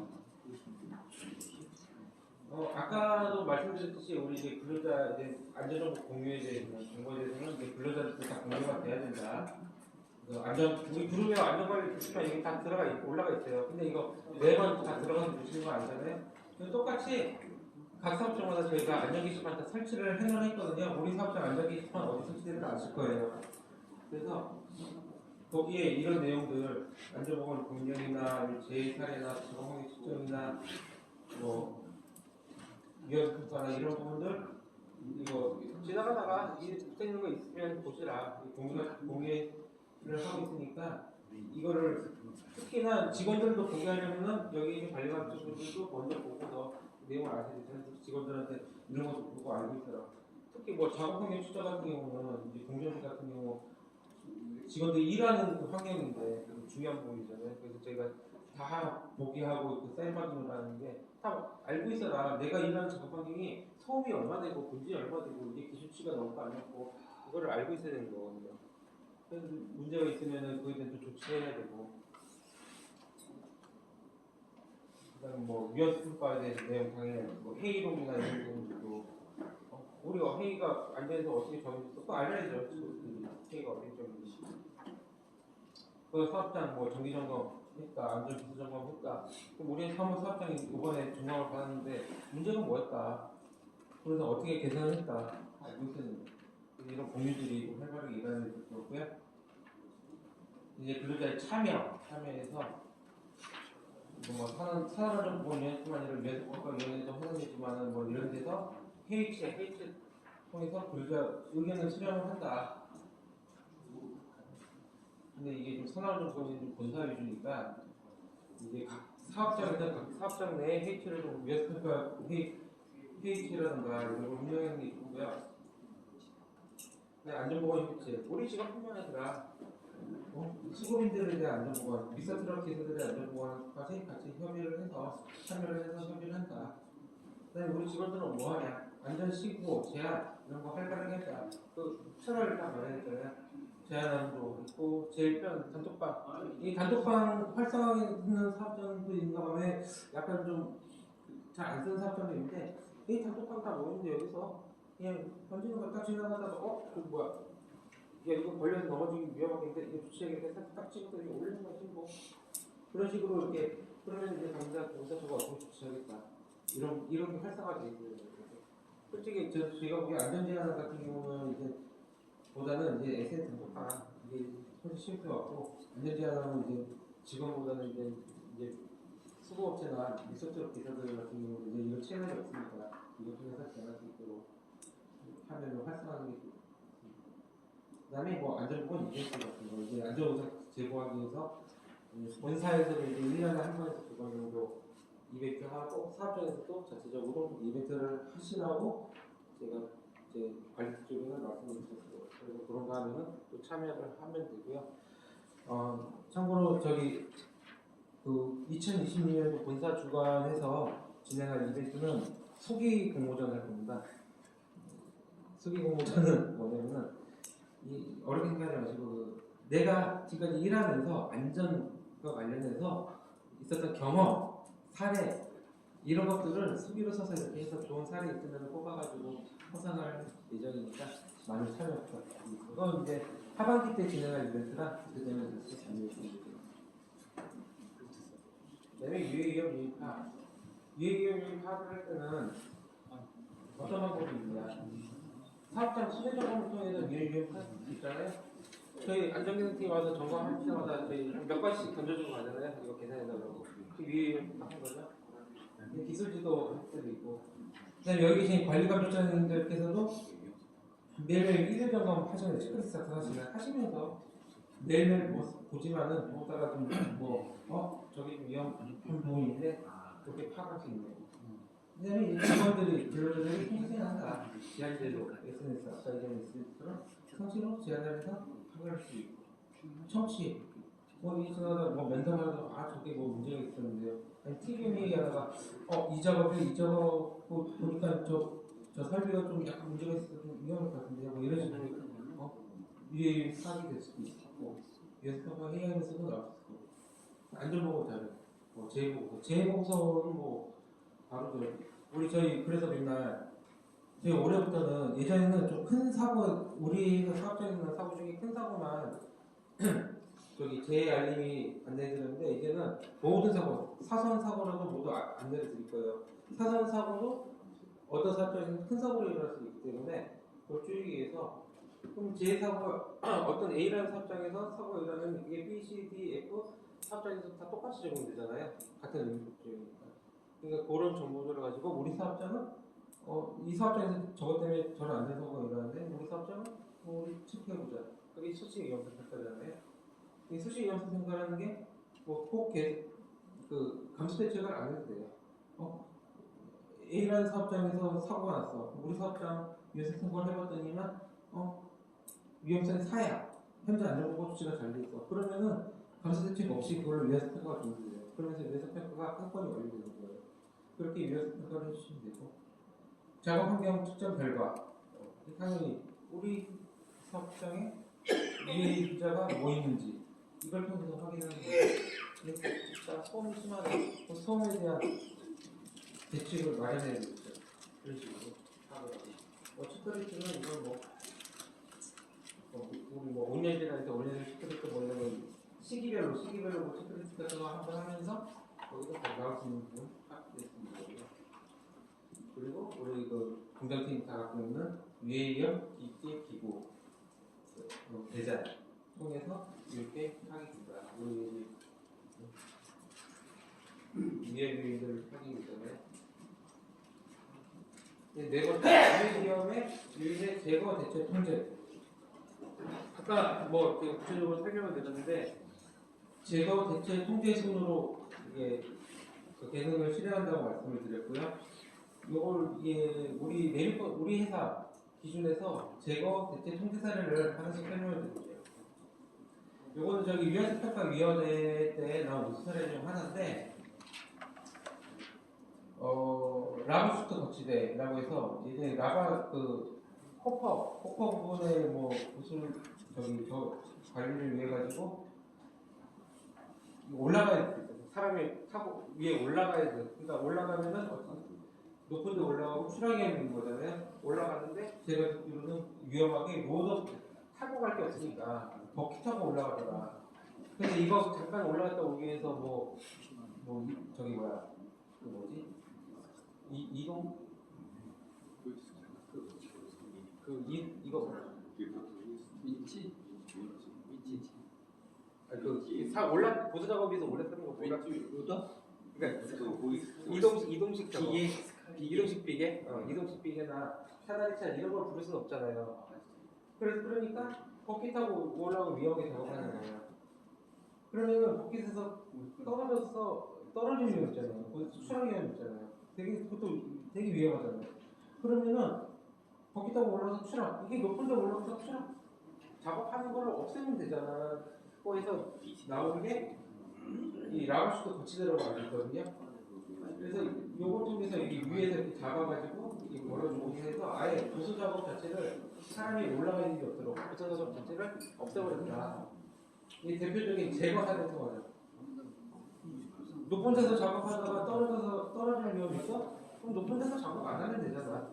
[SPEAKER 1] 아까도 말씀드렸듯이 우리 이제 근로자 이제 안전정보 공유에 대해서 정보에 대해서는 이제 근로자들도 다 공유가 돼야 된다. 우리 그룹에 안전관리 규칙만 이게 다 올라가 있어요. 근데 이거 매번 다 들어가서 보시는 거 아니잖아요. 똑같이 각 사업장마다 저희가 안전 게시판 다 설치를 해놓은 했거든요. 우리 사업장 안전 게시판 어디 설치되는지 아실 거예요. 그래서 거기에 이런 내용들 안전보건 공정이나 재해 사례나 직업관계 측정이나 뭐 위험평가나 이런 부분들 이거 지나가다가 붙어 있는 거 있으면 보시라. 공개를 하고 있으니까 이거를 특히나 직원들도 공개하려면은 여기 관리관 분들도 먼저 보고서 내용을 아셔야 되잖아요. 직원들한테 이런 것도 보고 알고 있더라. 특히 뭐 작업환경 투자 같은 경우는 이제 공정비 같은 경우 직원들이 일하는 그 환경인데 중요한 부분이잖아요. 그래서 저희가 다 보게 하고 그 사인 확인을 게 다 알고 있어라. 내가 일하는 작업 환경이 소음이 얼마 되고 분진이 얼마 되고 이게 기준치가 넘고 안 넘고 그거를 알고 있어야 되는 거거든요. 그래서 문제가 있으면은 그에 대해서 조치해야 되고. 그다음 뭐 위험 평가에 대해서 내용 당연히 뭐 회의록이나 이런 부분들도 우리가 회의가 안 돼서 어떻게 정해졌어? 그거 알아야죠. 회의가 어떻게 정해졌지? 그 사업장 뭐 정기 점검 했다, 안전 기술 점검 했다. 그럼 우리 사업장이 이번에 점검을 받았는데 문제가 뭐였다? 그래서 어떻게 개선을 했다? 알고 있었는데 이런 공유들이 활발하게 일하는 게 좋고요. 이제 근로자의 참여해서 뭐 산업안전보건위원회뿐만 아니라 위원회도 허용이지만은 뭐 이런 데서 회의체 통해서 근로자 의견을 수렴을 한다. 근데 이게 좀 산업안전보건이 좀 본사 위주니까 이제 각 사업장 내 회의체를 좀 위원회가 회의체라든가 이런 걸 운영하는 게 있고요. 안전보건 회의체 우리 지금 판단하더라. 시국인들에 대한 안전보건, 미스터트럭 기사들의 안전보건까지 같이 협의를 해서 참여를 해서 협의를 한다. 그다음에 우리 직원들은 뭐하냐? 안전시고 제한 이런 거 활발하게 했다. 그 채널을 딱 마련했잖아요. 제한안도 있고 제일 편 단톡방. 이 단톡방 활성화하는 사업장도 있는가 보면 약간 좀 잘 안 쓰는 사업장도 있는데 이 단톡방 다 모이는데 여기서 그냥 던지는 거 딱 지나가다가 그 뭐야? 야 이거 걸려서 넘어지기 위험하겠는데 이거 조치해야겠다 딱 찍어서 이렇게 올리는 거지 뭐 그런 식으로 이렇게 그러면 이제 강사 저거 어떻게 조치하겠다 이런 게 활성화되어 있고요. 솔직히 저희가 보기 안전제한 같은 경우는 이제 보다는 이제 SNS 단톡방 이게 훨씬 쉬울 것 같고 안전제한은 이제 직원보다는 이제 수거업체나 리서치 기사들 같은 경우는 이제 이런 채널이 없으니까 이거 통해서 제한할 수 있도록 하면 활성화하는 게 그다음에 뭐 안전보건 이벤트 같은 거 이제 안전의사 제공하기 위해서 본사에서도 이제 1년에 한 번에서 2번 정도 이벤트 하고 사업장에서도 자체적으로 이벤트를 하시라고 제가 이제 관리 쪽에는 말씀드렸어요. 그래서 그런 거 하면은 또 참여를 하면 되고요. 참고로 그 2022년도 본사 주관해서 진행할 이벤트는 수기 공모전 할 겁니다. 수기 공모전은 뭐냐면은 어렵게 생각하지 마시고 내가 지금까지 일하면서 안전과 관련해서 있었던 경험, 사례 이런 것들을 수기로 써서 이렇게 해서 좋은 사례 있으면 뽑아가지고 포상할 예정이니까 많이 참여 부탁드립니다. 그건 이제 하반기 때 진행할 이벤트라 그때 되면 다시 참여해 주시면 됩니다. 그다음에 유해위험 유입파 유해위험 유입파를 할 때는 어떤 방법이 있냐 사업장 순회 점검을 통해서 유해위험 파일 있잖아요. 저희 안전기능팀 와서 점검할 때마다 저희 몇 가지씩 던져주고 가잖아요. 이거 계산해달라고. 그 위에 하는 거죠. 기술지도 할 때도 있고. 그다음에 여기 계신 관리감독자님들께서도 매일매일 1일 점검 하시는 체크리스트 하시면서 매일매일 뭐 보지만은 보다가 저기 좀 위험한 부분인데 그렇게 파악할 수 있네요. 왜냐면 이 직원들이 근로자들이 통신한다. 제한제도 SNS 아까 얘기했던 성실로 제한을 해서 파악할 수 있고 청취 이 지나다 면담하다가 저게 문제가 있었는데요. 아니 TV에 얘기하다가 이 작업 보니까 저 설비가 좀 약간 문제가 있어서 좀 위험할 것 같은데요. 이런 식으로 위에 파악이 될 수도 있고 연습하고 회의하면서도 나올 수 있고 안전보고 자료 재해보고서는 바로 저희 그래서 맨날 저희 올해부터는 예전에는 좀 큰 사고 우리 사업장에서 사고 중에 큰 사고만 저기 재해 알림이 안내드렸는데 이제는 모든 사고 사선 사고라도 모두 안내를 드릴 거예요. 사선 사고도 어떤 사업장에서는 큰 사고가 일어날 수 있기 때문에 그걸 줄이기 위해서 그럼 재해 사고가 어떤 A라는 사업장에서 사고가 일어나면 이게 B, C, D, F 사업장에서 다 똑같이 적용되잖아요. 같은 의미적이니까. 그러니까 그런 정보들을 가지고 우리 사업장은 이 사업장에서 저것 때문에 저런 안전사고가 일어나는데 우리 사업장은 우리 체크해보자. 그게 수직 위험성 평가잖아요. 이 수직 위험성 평가라는 게 꼭 감시 대책을 안 해도 돼요. A라는 사업장에서 사고가 났어. 우리 사업장 위험성 평가를 해봤더니만 위험성이 4야. 현재 안전보고 조치가 잘 돼 있어. 그러면은 감시 대책 없이 그걸로 위험성 평가가 준비돼요. 그러면서 위험성 평가가 한 건이 완료되는 거예요. 그렇게 위험성 평가를 해주시면 되고. 작업 환경 측정 결과 당연히 우리 사업장에 유해자가 뭐 있는지 이걸 통해서 확인하는 거예요. 진짜 소음이 심하다. 그 소음에 대한 대책을 마련해야 되겠죠. 그런 식으로 하더라고요. 체크리스트는 이걸 우리 5년 지나서 5년 체크리스트 뭐냐면 시기별로 체크리스트 같은 거 한번 하면서 거기서 나올 수 있는 부분 파악됐습니다. 그리고 우리 공장팀 다 갖고 있는 유해위험 기기 기구 대장 통해서 이렇게 하겠습니다. 우리 유해위험을 하기 때문에 네 번째 유해위험의 유해 제거 대체 통제. 아까 구체적으로 설명을 드렸는데 제거 대체 통제 순으로 이게 개선을 실행한다고 말씀을 드렸고요. 우리 회사 기준에서 제거 대체 통제 사례를 하나씩 설명을 드릴게요. 요거는 저기 위험평가위원회 때 나온 우수 사례 중 하나인데, 라브슈트 거치대라고 해서 예전에 라바 호퍼 부분에 무슨 관리를 위해 가지고 올라가야 돼. 사람이 타고 위에 올라가야 돼. 그러니까 올라가면은 높은 데 올라가고 추락이 있는 거잖아요. 올라가는데 제가 듣기로는 위험하게 로드 타고 갈 게 없으니까 버키 타고 올라가더라. 근데 이거 잠깐 올라갔다 오기 위해서 이동 이거 위치 보수 작업에서 올라 쓰는 거 그러니까 이동식 작업. 이동식 비계? 이동식 비계나 사다리차 이런 걸 부를 수는 없잖아요. 그러니까 버킷 타고 올라가고 위험하게 작업하는 거예요. 그러면은 버킷에서 떨어지는 위험 있잖아요. 추락 위험 있잖아요. 그것도 되게 위험하잖아요. 그러면은 버킷 타고 올라가서 추락, 이게 높은 데 올라가서 추락 작업하는 걸 없애면 되잖아. 거기서 나오는 게 이 라바슈트 거치대라고 알고 있거든요. 그래서 요걸 통해서 이 위에서 이렇게 잡아가지고 이 걸어주고 해서 아예 보수 작업 자체를 사람이 올라가는 게 없도록 보수 작업 자체를 없애버린다. 이 대표적인 제거 사례에서 맞아. 높은 데서 작업하다가 떨어지는 위험이 있어? 그럼 높은 데서 작업 안 하면 되잖아.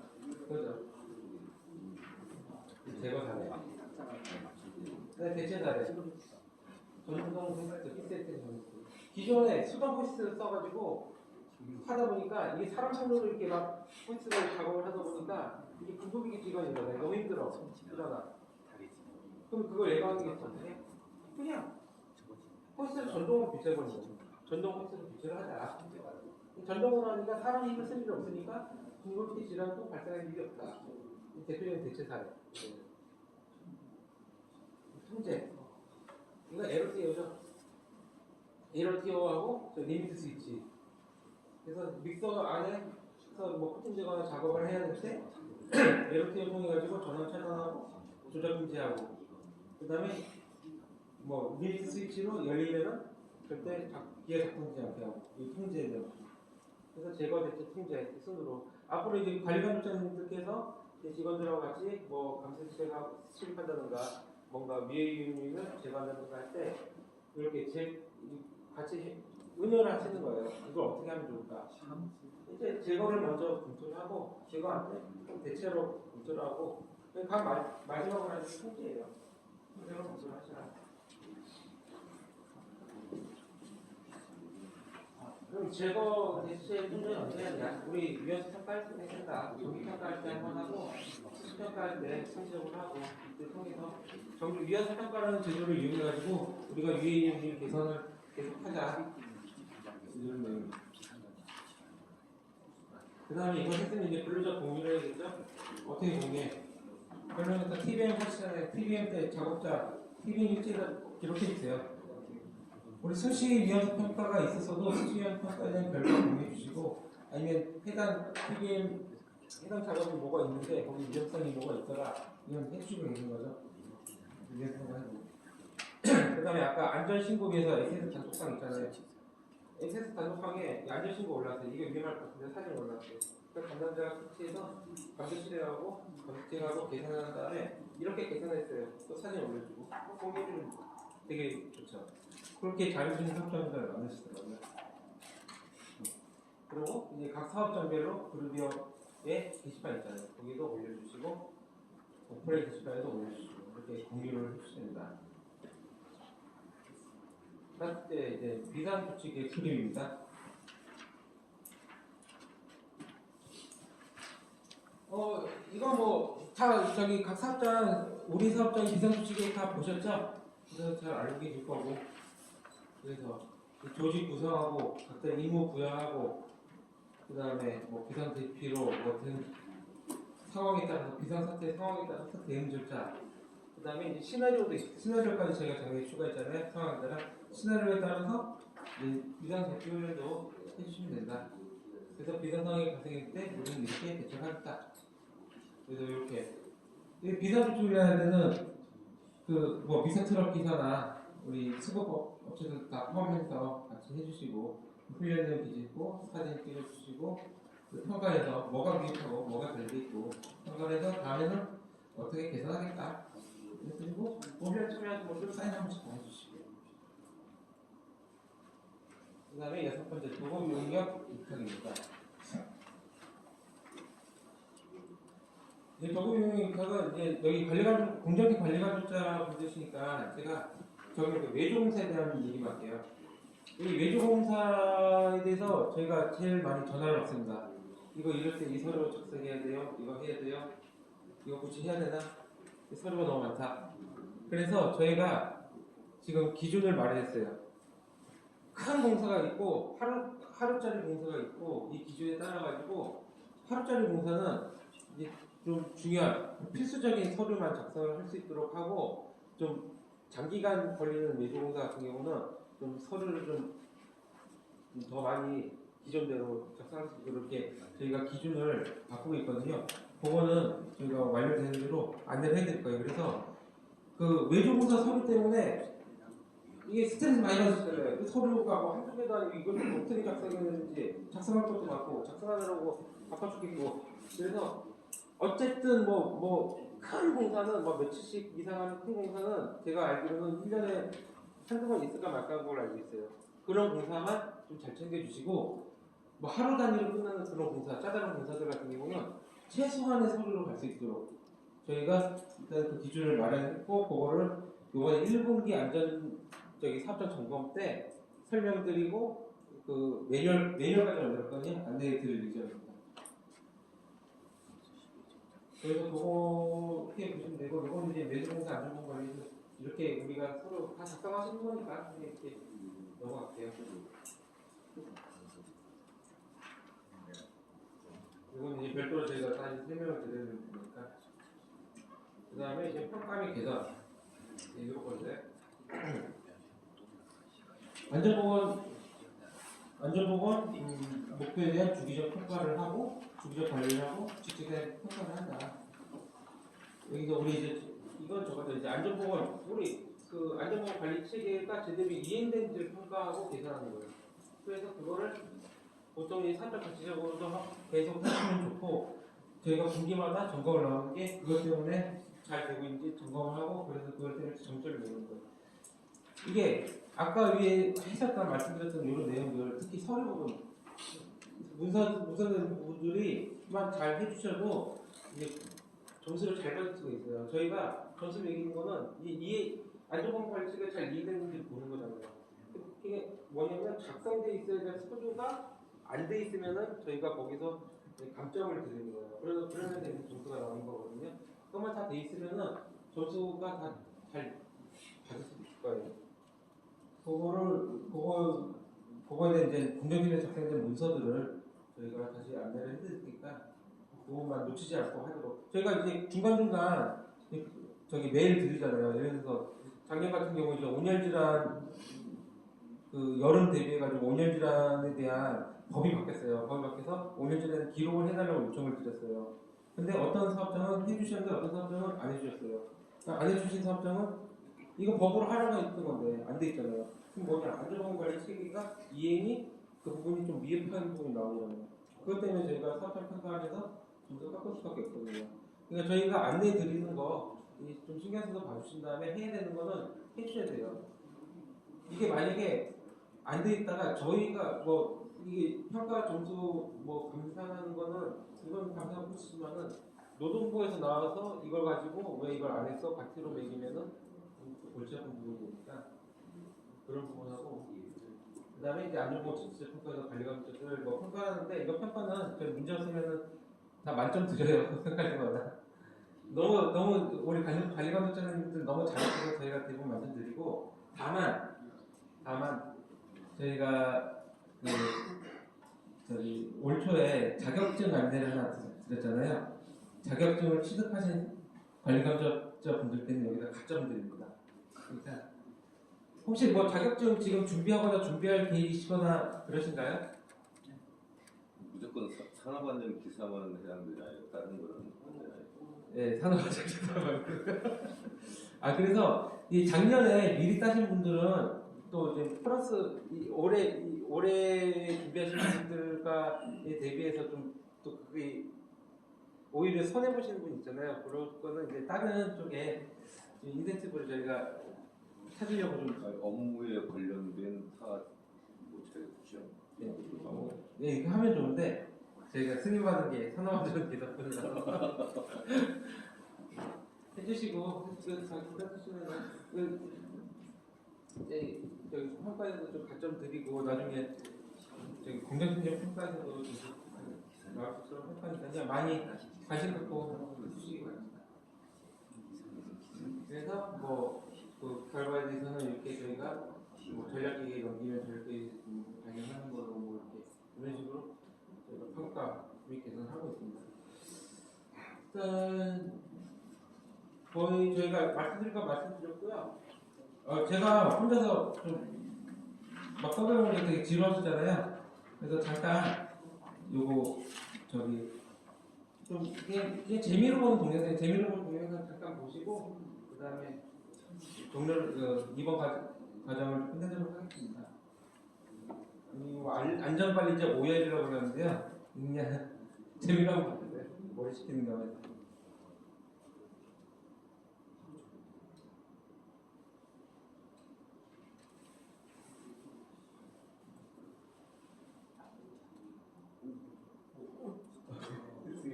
[SPEAKER 1] 그죠? 제거 사례. 네, 대체 사례. 전수동 픽세트 기존에 수동 호이스를 써가지고 하다 보니까 이게 사람 손으로 이렇게 막 호이스를 작업을 하다 보니까 이게 gun부기기 기관이잖아요. 너무 힘들어. 일어나. 그럼 그걸 예방하는 게 어떻게? 그냥 호스를 전동으로 교체해버리는 거죠. 전동 호스로 교체를 하자. 전동으로 하니까 사람이 힘을 쓸 일이 없으니까 중골피 질환도 발생할 일이 없다. 이 대표적인 대체 사례. 통제. 이거 에러티어죠. 에러티어하고 리미트 스위치. 그래서 믹서 안에서 뭐 코팅 제거나 작업을 해야 될 때 에러티어 통해 가지고 전원 차단하고 조작 금지하고 그다음에 뭐 리미트 스위치로 열리면은 절대 기어 작동되지 않게 하고 이 통제는 그래서 제거 대체 통제 순으로 앞으로 이제 관리관조사님들께서 직원들하고 같이 뭐 감시를 수립한다든가 뭔가 미해유입을 제거한다든가 할 때 이렇게 같이 의논을 하시는 거예요. 이걸 어떻게 하면 좋을까? 이제 제거를 먼저 검토를 하고 제거 안 돼? 그럼 대체로 검토를 하고 마지막으로 하는 게 통제예요. 통제로 검토를 하시라. 그럼 제거 대체 통제는 언제 하냐? 우리 위원수 평가할 때 했다. 정기 평가할 때 한번 하고 수평가할 때 상시적으로 하고 이때 통해서 정기 위원수 평가라는 제도를 이용해가지고 우리가 유해인의 개선을 계속하자. 이런 내용. 그 다음에 이거 했으면 이제 근로자 공유를 해야겠죠? 어떻게 공유해? 그러면 TBM 하시잖아요. TBM 때 작업자 TBM 일지를 기록해주세요. 우리 수시위원회 평가가 있었어도 수시위원회 평가에 대한 결과 공유해 주시고 아니면 해당 TBM 해당 작업이 뭐가 있는데 거기 위험성이 뭐가 있더라 이건 해주시고 있는 거죠. 그 다음에 아까 안전신고비에서 SS 단속상 있잖아요. SS 단속상에 안전신고 올라왔어요. 이게 위험할 것 같은데 사진 올라왔어요. 그 담당자가 터치해서 감독실에하고 검색하고 계산한 다음에 이렇게 계산했어요. 또 사진 올려주고 공유해주면 되게 좋죠. 그렇게 자율적인 협정을 만드시더라고요. 그리고 이제 각 사업장별로 그룹이어의 게시판 있잖아요. 거기도 올려주시고 오프라인 게시판에도 올려주시고 이렇게 공유를 해주십니다. 첫 번째 이제 비상조치 계획 수립입니다. 이거 뭐 다 저기 각 사업장 우리 사업장 비상조치 계획 다 보셨죠? 그래서 잘 알고 계실 거고 그래서 조직 구성하고 각자 임무 부여하고 그 다음에 뭐 비상 대피로 같은 상황에 따라서 비상사태 상황에 따라서 대응 절차 그 다음에 이제 시나리오도 있어요. 시나리오까지 저희가 정해 추가했잖아요. 상황에 따라 시나리오에 따라서 비상 대피 훈련도 해주시면 된다. 그래서 비상 상황이 발생할 때 우리는 이렇게 대처하겠다. 그래서 이렇게 비상 대피 훈련할 때는 그 뭐 미사트럭 기사나 우리 수급 업체들 다 포함해서 같이 해주시고 훈련을 기재고 사진 찍어주시고 그 평가해서 뭐가 미흡하고 뭐가 잘 돼 있고 평가를 해서 다음에는 어떻게 개선하겠다. 그리고 훈련 참여하신 분들 사인 한 번씩 다 해주시고 그 다음에 6번째 도급 용역 입학입니다. 이제 도급 용역 입학은 이제 여기 관리관 공정팀 관리관조차 분들이시니까 제가 저기 외주공사에 대한 얘기만 할게요. 이 외주공사에 대해서 저희가 제일 많이 전화를 받습니다. 이거 이럴 때 이 서류 작성해야 돼요. 이거 해야 돼요. 이거 굳이 해야 되나? 서류가 너무 많다. 그래서 저희가 지금 기준을 마련했어요. 큰 공사가 있고 하루짜리 공사가 있고 이 기준에 따라 가지고 하루짜리 공사는 이제 좀 중요한 필수적인 서류만 작성을 할 수 있도록 하고 좀 장기간 걸리는 외주공사 같은 경우는 좀 서류를 좀 더 많이 기존대로 작성할 수 있도록 이렇게 저희가 기준을 바꾸고 있거든요. 그거는 저희가 완료되는 대로 안내를 해드릴 거예요. 그래서 그 외주공사 서류 때문에 이게 스트레스 많이 받으시잖아요. 그 서류가 뭐 한두 개도 아니고 이걸 어떻게 작성해야 되는지 작성할 것도 많고 작성하느라고 바빠 죽겠고 그래서 어쨌든 큰 공사는 뭐 며칠씩 이상하는 큰 공사는 제가 알기로는 1년에 한두 번 있을까 말까 하는 걸로 알고 있어요. 그런 공사만 좀 잘 챙겨주시고 뭐 하루 단위로 끝나는 그런 공사, 짜잘한 공사들 같은 경우는 최소한의 서류로 갈 수 있도록 저희가 일단 그 기준을 마련했고 그거를 이번에 1분기 안전 사업장 점검 때 설명드리고 그 매뉴얼까지 만들었거든요. 안내해 드릴 예정입니다. 그래서 그거 이렇게 보시면 되고, 이거는 이제 매수공사 안전보건관리 이렇게 우리가 서로 다 작성하시는 거니까 그냥 이렇게 넘어갈게요. 이건 이제 별도로 저희가 다시 설명을 드려야 되니까. 그 다음에 이제 평가 및 개선. 이런 건데. 안전보건 목표에 대한 주기적 평가를 하고, 주기적 관리를 하고, 직접에 대한 평가를 한다. 여기서 우리 이제 이건 저거죠. 이제 안전보건 우리 그 안전보건 관리 체계가 제대로 이행된지를 평가하고 개선하는 거예요. 그래서 그거를 보통 이 산적 가치적으로도 계속 하시면 좋고, 저희가 분기마다 점검을 나오는 게 그것 때문에 잘 되고 있는지 점검을 하고, 그래서 그것 때문에 점수를 내는 거예요. 이게 아까 위에 하셨던 말씀드렸던 이런 내용들, 특히 서류 부분, 문서된 부분들이만 잘 해주셔도 이게 점수를 잘 받을 수가 있어요. 저희가 점수 매기는 거는 이 안전보건 관리체가 잘 이해되는지 보는 거잖아요. 이게 뭐냐면 작성돼 있어야 될 서류가 안 돼 있으면은 저희가 거기서 감점을 드리는 거예요. 그래서 그러면 되는 점수가 나오는 거거든요. 그것만 다 돼 있으면은 점수가 다 잘 받을 수 있을 거예요. 그거에 대한 이제 공정팀에 작성된 문서들을 저희가 다시 안내를 해드리니까 그것만 놓치지 않고 하도록. 저희가 이제 중간중간 저기 메일 드리잖아요. 예를 들어서 작년 같은 경우 이제 온열 질환 그 여름 대비해가지고 온열 질환에 대한 법이 바뀌었어요. 법이 바뀌어서 온열 질환 기록을 해달라고 요청을 드렸어요. 근데 어떤 사업장은 해주셨는데 어떤 사업장은 안 해주셨어요. 그러니까 안 해주신 사업장은 이거 법으로 하라고 했던 건데 안 돼 있잖아요. 그럼 뭐냐, 안전보건관리 체계가 이행이 그 부분이 좀 미흡한 부분이 나오잖아요. 그것 때문에 저희가 사업장 평가하면서 점수 깎을 수밖에 없거든요. 그러니까 저희가 안내 드리는 거 좀 신경 써서 봐주신 다음에 해야 되는 거는 해주셔야 돼요. 이게 만약에 안 돼 있다가 저희가 뭐 이게 평가 점수 뭐 감산하는 거는 이건 감사하고 있지만은 노동부에서 나와서 이걸 가지고 왜 이걸 안 했어? 과태료 매기면은 골치 아픈 부분이니까 그런 부분하고, 그 다음에 이제 안전보건 질서 평가에서 관리감독을 뭐 평가하는데, 이거 평가는 저희 문제 없으면은 다 만점 드려요. 평가할 때마다. 너무 우리 관리감독자님들 너무 잘하셔서 저희가 대부분 만점 드리고, 다만 저희가 그 저기 올 초에 자격증 안내를 하나 드렸잖아요. 자격증을 취득하신 관리감독자 분들께는 여기다 가점 드립니다. 그러니까 혹시 뭐 자격증 지금 준비하거나 준비할 계획이시거나 그러신가요?
[SPEAKER 3] 무조건 산업안전 기사만 해당되나요? 다른 거는 안 되나요?
[SPEAKER 1] 네, 산업안전 기사만. 그래서 이 작년에 미리 따신 분들은 또 이제 플러스 올해 준비하시는 분들과에 대비해서 좀 또 그게 오히려 손해 보시는 분 있잖아요. 그럴 거는 이제 다른 쪽에 인센티브를 저희가 찾으려고 좀.
[SPEAKER 3] 업무에 관련된 뭐 자격증.
[SPEAKER 1] 네, 이렇게 하면 좋은데 저희가 승인받은 게 산업안전 기사뿐이라서 해주시고 이제 저기 평가에서도 좀 가점 드리고 나중에 저기 공정신력 평가에서도 좀 나올 수 있도록 평가니까 그냥 많이 관심 갖고 해주시기 바랍니다. 그래서 뭐 그 결과에 대해서는 이렇게 저희가 뭐 전략계획에 넘기면 저렇게 반영하는 걸로 뭐 이렇게 이런 식으로 저희가 평가 및 개선을 하고 있습니다. 일단 거의 저희가 말씀드렸고요. 제가 혼자서 좀 막 떠들어보는 게 되게 지루하시잖아요. 그래서 잠깐 요거 저기 좀 그냥 재미로 보는 동영상 잠깐 보시고 그 다음에 종료를 이번 과정을 끝내도록 하겠습니다. 안전관리자 OL이라고 그러는데요. 그냥 재미라고 봤는데 머리 시키는 거면.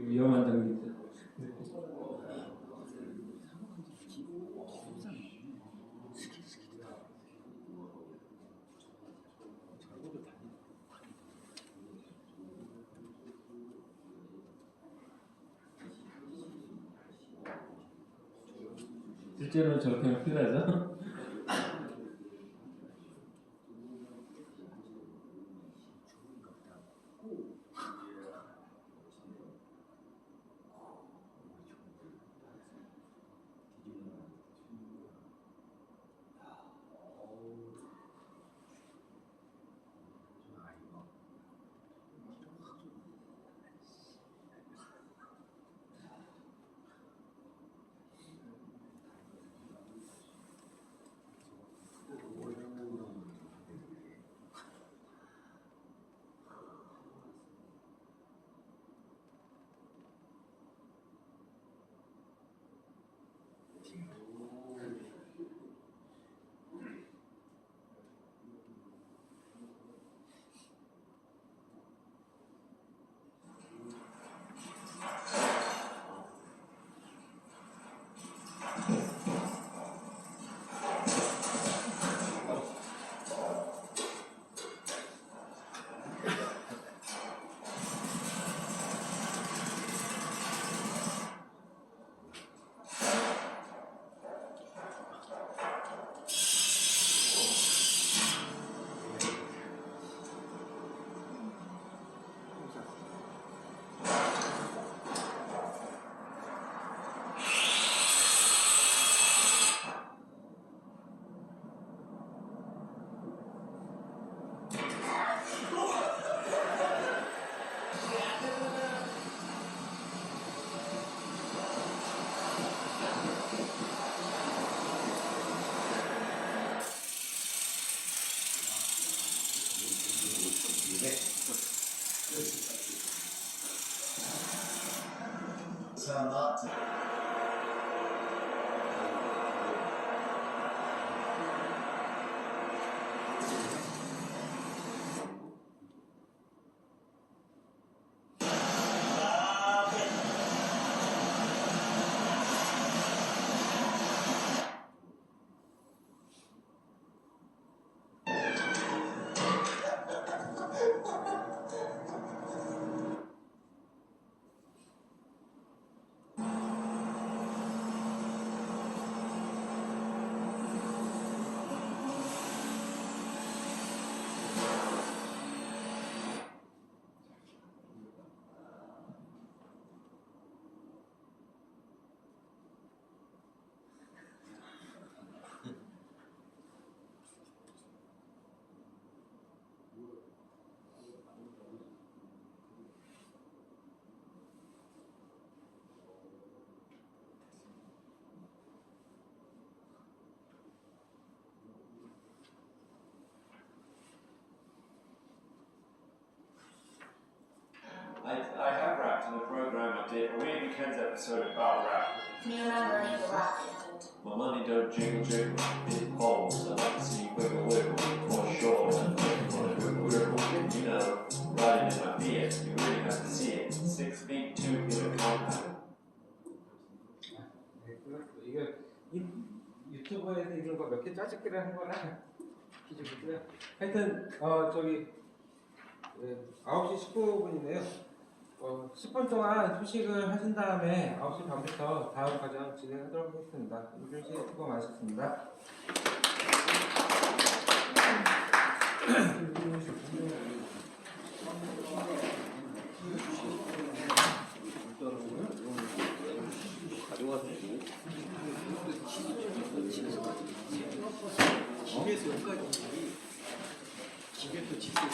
[SPEAKER 1] 위험한 점이 있죠. 실제로는 저렇게 하면 큰일 나죠?
[SPEAKER 4] I have rapped in the program. I did a Weird Weekends episode about rap.
[SPEAKER 5] Can you remember any of the rap you did?
[SPEAKER 4] My money don't jingle jingle, it falls. I like to see you wiggle wiggle, for sure. Wiggle wiggle, you know, riding in my Fiat, you really have to see it. 6 feet 2 in a compound.
[SPEAKER 1] 이게 유튜브에서 있는 거 몇 개 짜집기를 한 거라 기준이고요. 하여튼 저기 9시 19분이네요. 10분 동안 휴식을 하신 다음에 9시 반부터 다음 과정 진행하도록 하겠습니다. 이준 씨 수고 많으셨습니다.
[SPEAKER 6] 집에서 여기까지 집에서 집에서